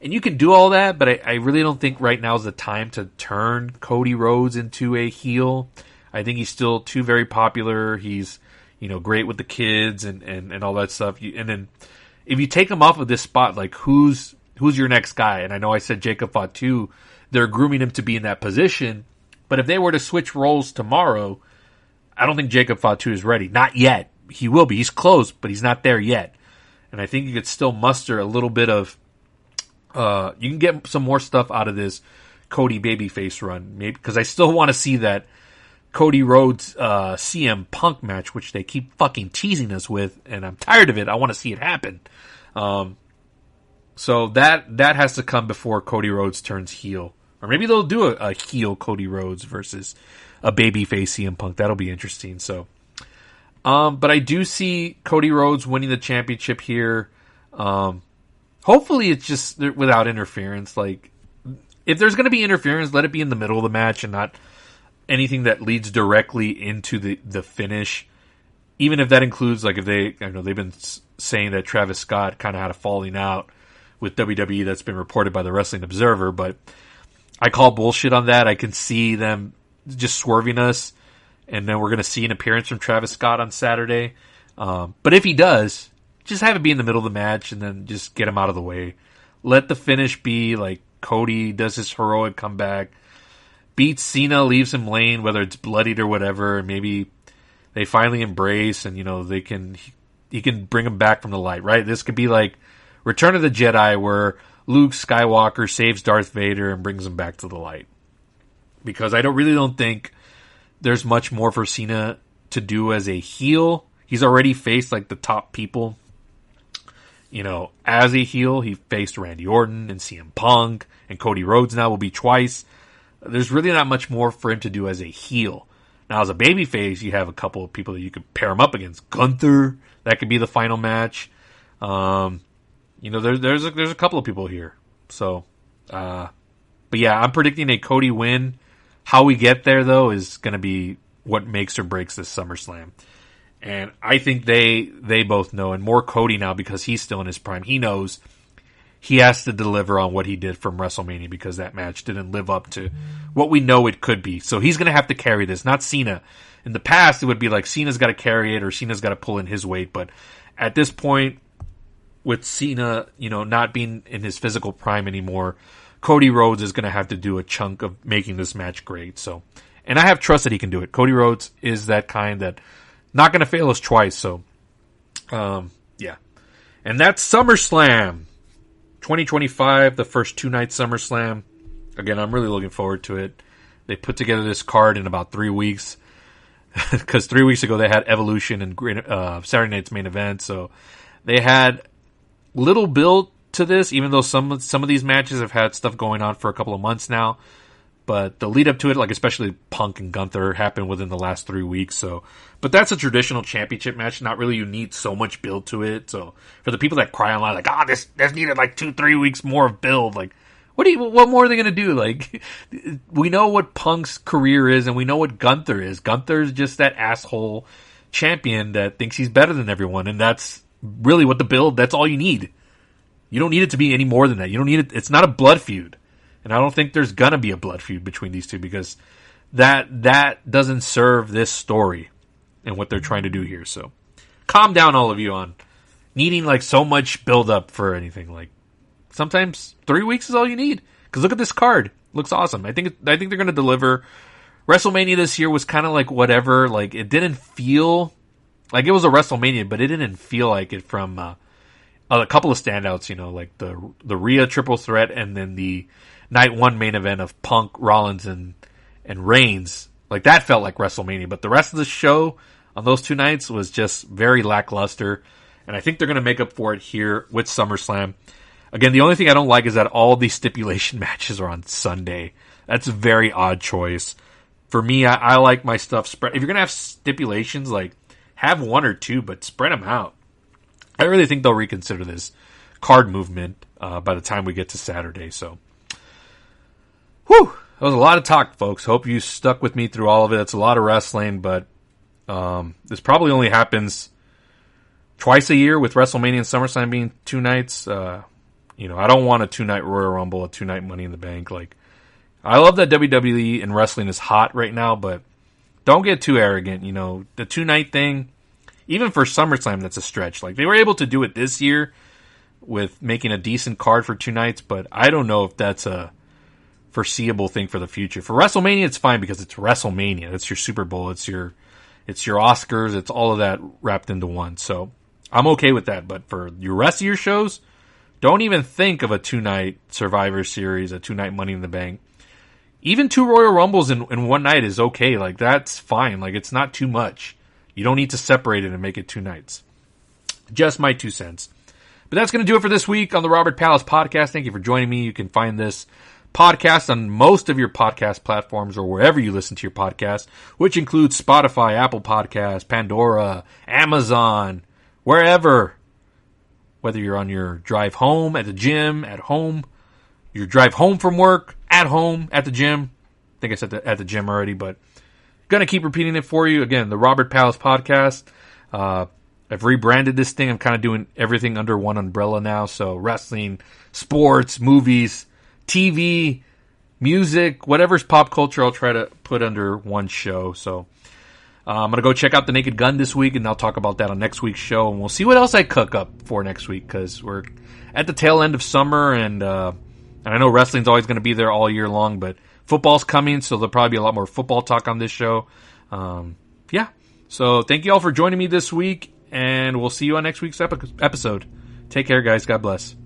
And you can do all that, but I really don't think right now is the time to turn Cody Rhodes into a heel. I think he's still too very popular. He's, great with the kids and all that stuff. And then if you take him off of this spot, who's your next guy? And I know I said Jacob Fatu. They're grooming him to be in that position. But if they were to switch roles tomorrow, I don't think Jacob Fatu is ready. Not yet. He will be. He's close, but he's not there yet. And I think you could still muster a little bit of, you can get some more stuff out of this Cody babyface run. Maybe because I still want to see that Cody Rhodes CM Punk match, which they keep fucking teasing us with, and I'm tired of it. I want to see it happen. So that has to come before Cody Rhodes turns heel. Or maybe they'll do a heel Cody Rhodes versus a babyface CM Punk. That'll be interesting. So, but I do see Cody Rhodes winning the championship here. Hopefully it's just without interference. If there's going to be interference, let it be in the middle of the match and not anything that leads directly into the finish. Even if that includes, if they've been saying that Travis Scott kind of had a falling out with WWE that's been reported by the Wrestling Observer, but I call bullshit on that. I can see them just swerving us, and then we're going to see an appearance from Travis Scott on Saturday. But if he does, just have it be in the middle of the match and then just get him out of the way. let the finish be like Cody does his heroic comeback, beats Cena, leaves him laying, whether it's bloodied or whatever. Maybe they finally embrace, and he can bring him back from the light, right? This could be like Return of the Jedi, where Luke Skywalker saves Darth Vader and brings him back to the light. Because I really don't think there's much more for Cena to do as a heel. He's already faced like the top people. As a heel, he faced Randy Orton and CM Punk, and Cody Rhodes now will be twice. There's really not much more for him to do as a heel. Now, as a babyface, you have a couple of people that you could pair him up against. Gunther, that could be the final match. There's a couple of people here. So, but yeah, I'm predicting a Cody win. How we get there, though, is going to be what makes or breaks this SummerSlam. And I think they both know, and more Cody now because he's still in his prime. He knows he has to deliver on what he did from WrestleMania because that match didn't live up to what we know it could be. So he's going to have to carry this, not Cena. In the past, it would be like Cena's got to carry it or Cena's got to pull in his weight. But at this point, with Cena, not being in his physical prime anymore, Cody Rhodes is going to have to do a chunk of making this match great. So, and I have trust that he can do it. Cody Rhodes is that kind that not going to fail us twice. So, yeah. And that's SummerSlam 2025, the first 2-night SummerSlam. Again, I'm really looking forward to it. They put together this card in about 3 weeks. Because 3 weeks ago they had Evolution and Saturday Night's Main Event. So they had little build to this, even though some of these matches have had stuff going on for a couple of months now. But the lead up to it, like especially Punk and Gunther, happened within the last 3 weeks. So, but that's a traditional championship match. Not really, you need so much build to it. So for the people that cry online, like, this needed like 2-3 weeks more of build. Like, what more are they gonna do? Like, we know what Punk's career is, and we know what Gunther is. Gunther's just that asshole champion that thinks he's better than everyone, and that's really what the build. That's all you need. You don't need it to be any more than that. You don't need it. It's not a blood feud. And I don't think there's gonna be a blood feud between these two because that doesn't serve this story and what they're trying to do here. So calm down, all of you, on needing like so much build up for anything. Like sometimes 3 weeks is all you need. Because look at this card. It looks awesome. I think they're gonna deliver. WrestleMania this year was kind of like whatever. Like it didn't feel like it was a WrestleMania, but it didn't feel like it from a couple of standouts. Like the Rhea triple threat and then the Night 1 main event of Punk, Rollins, and Reigns. Like, that felt like WrestleMania. But the rest of the show on those 2 nights was just very lackluster. And I think they're going to make up for it here with SummerSlam. Again, the only thing I don't like is that all these stipulation matches are on Sunday. That's a very odd choice. For me, I like my stuff spread. If you're going to have stipulations, like, have 1 or 2, but spread them out. I really think they'll reconsider this card movement by the time we get to Saturday. So, whew, that was a lot of talk, folks. Hope you stuck with me through all of it. It's a lot of wrestling, but this probably only happens twice a year with WrestleMania and SummerSlam being 2 nights. I don't want a 2-night Royal Rumble, a 2-night Money in the Bank. Like, I love that WWE and wrestling is hot right now, but don't get too arrogant. The 2-night thing, even for SummerSlam, that's a stretch. Like, they were able to do it this year with making a decent card for 2 nights, but I don't know if that's a foreseeable thing for the future. For WrestleMania, it's fine because it's WrestleMania. It's your Super Bowl. It's your Oscars. It's all of that wrapped into one. So I'm okay with that. But for your rest of your shows, don't even think of a 2-night Survivor Series, a 2-night Money in the Bank. Even 2 Royal Rumbles in one night is okay. Like, that's fine. Like, it's not too much. You don't need to separate it and make it 2 nights. Just my 2 cents. But that's going to do it for this week on the Robert Palace Podcast. Thank you for joining me. You can find this podcast on most of your podcast platforms or wherever you listen to your podcast, which includes Spotify, Apple Podcasts, Pandora, Amazon, wherever. Whether you're on your drive home, at the gym, at home, your drive home from work, at home, at the gym. I think I said at the gym already, but going to keep repeating it for you. Again, the Robert Palace Podcast. I've rebranded this thing. I'm kind of doing everything under one umbrella now. So wrestling, sports, movies, TV, music, whatever's pop culture, I'll try to put under one show. So I'm going to go check out The Naked Gun this week, and I'll talk about that on next week's show. And we'll see what else I cook up for next week, because we're at the tail end of summer, and I know wrestling's always going to be there all year long, but football's coming, so there'll probably be a lot more football talk on this show. Yeah. So thank you all for joining me this week, and we'll see you on next week's episode. Take care, guys. God bless.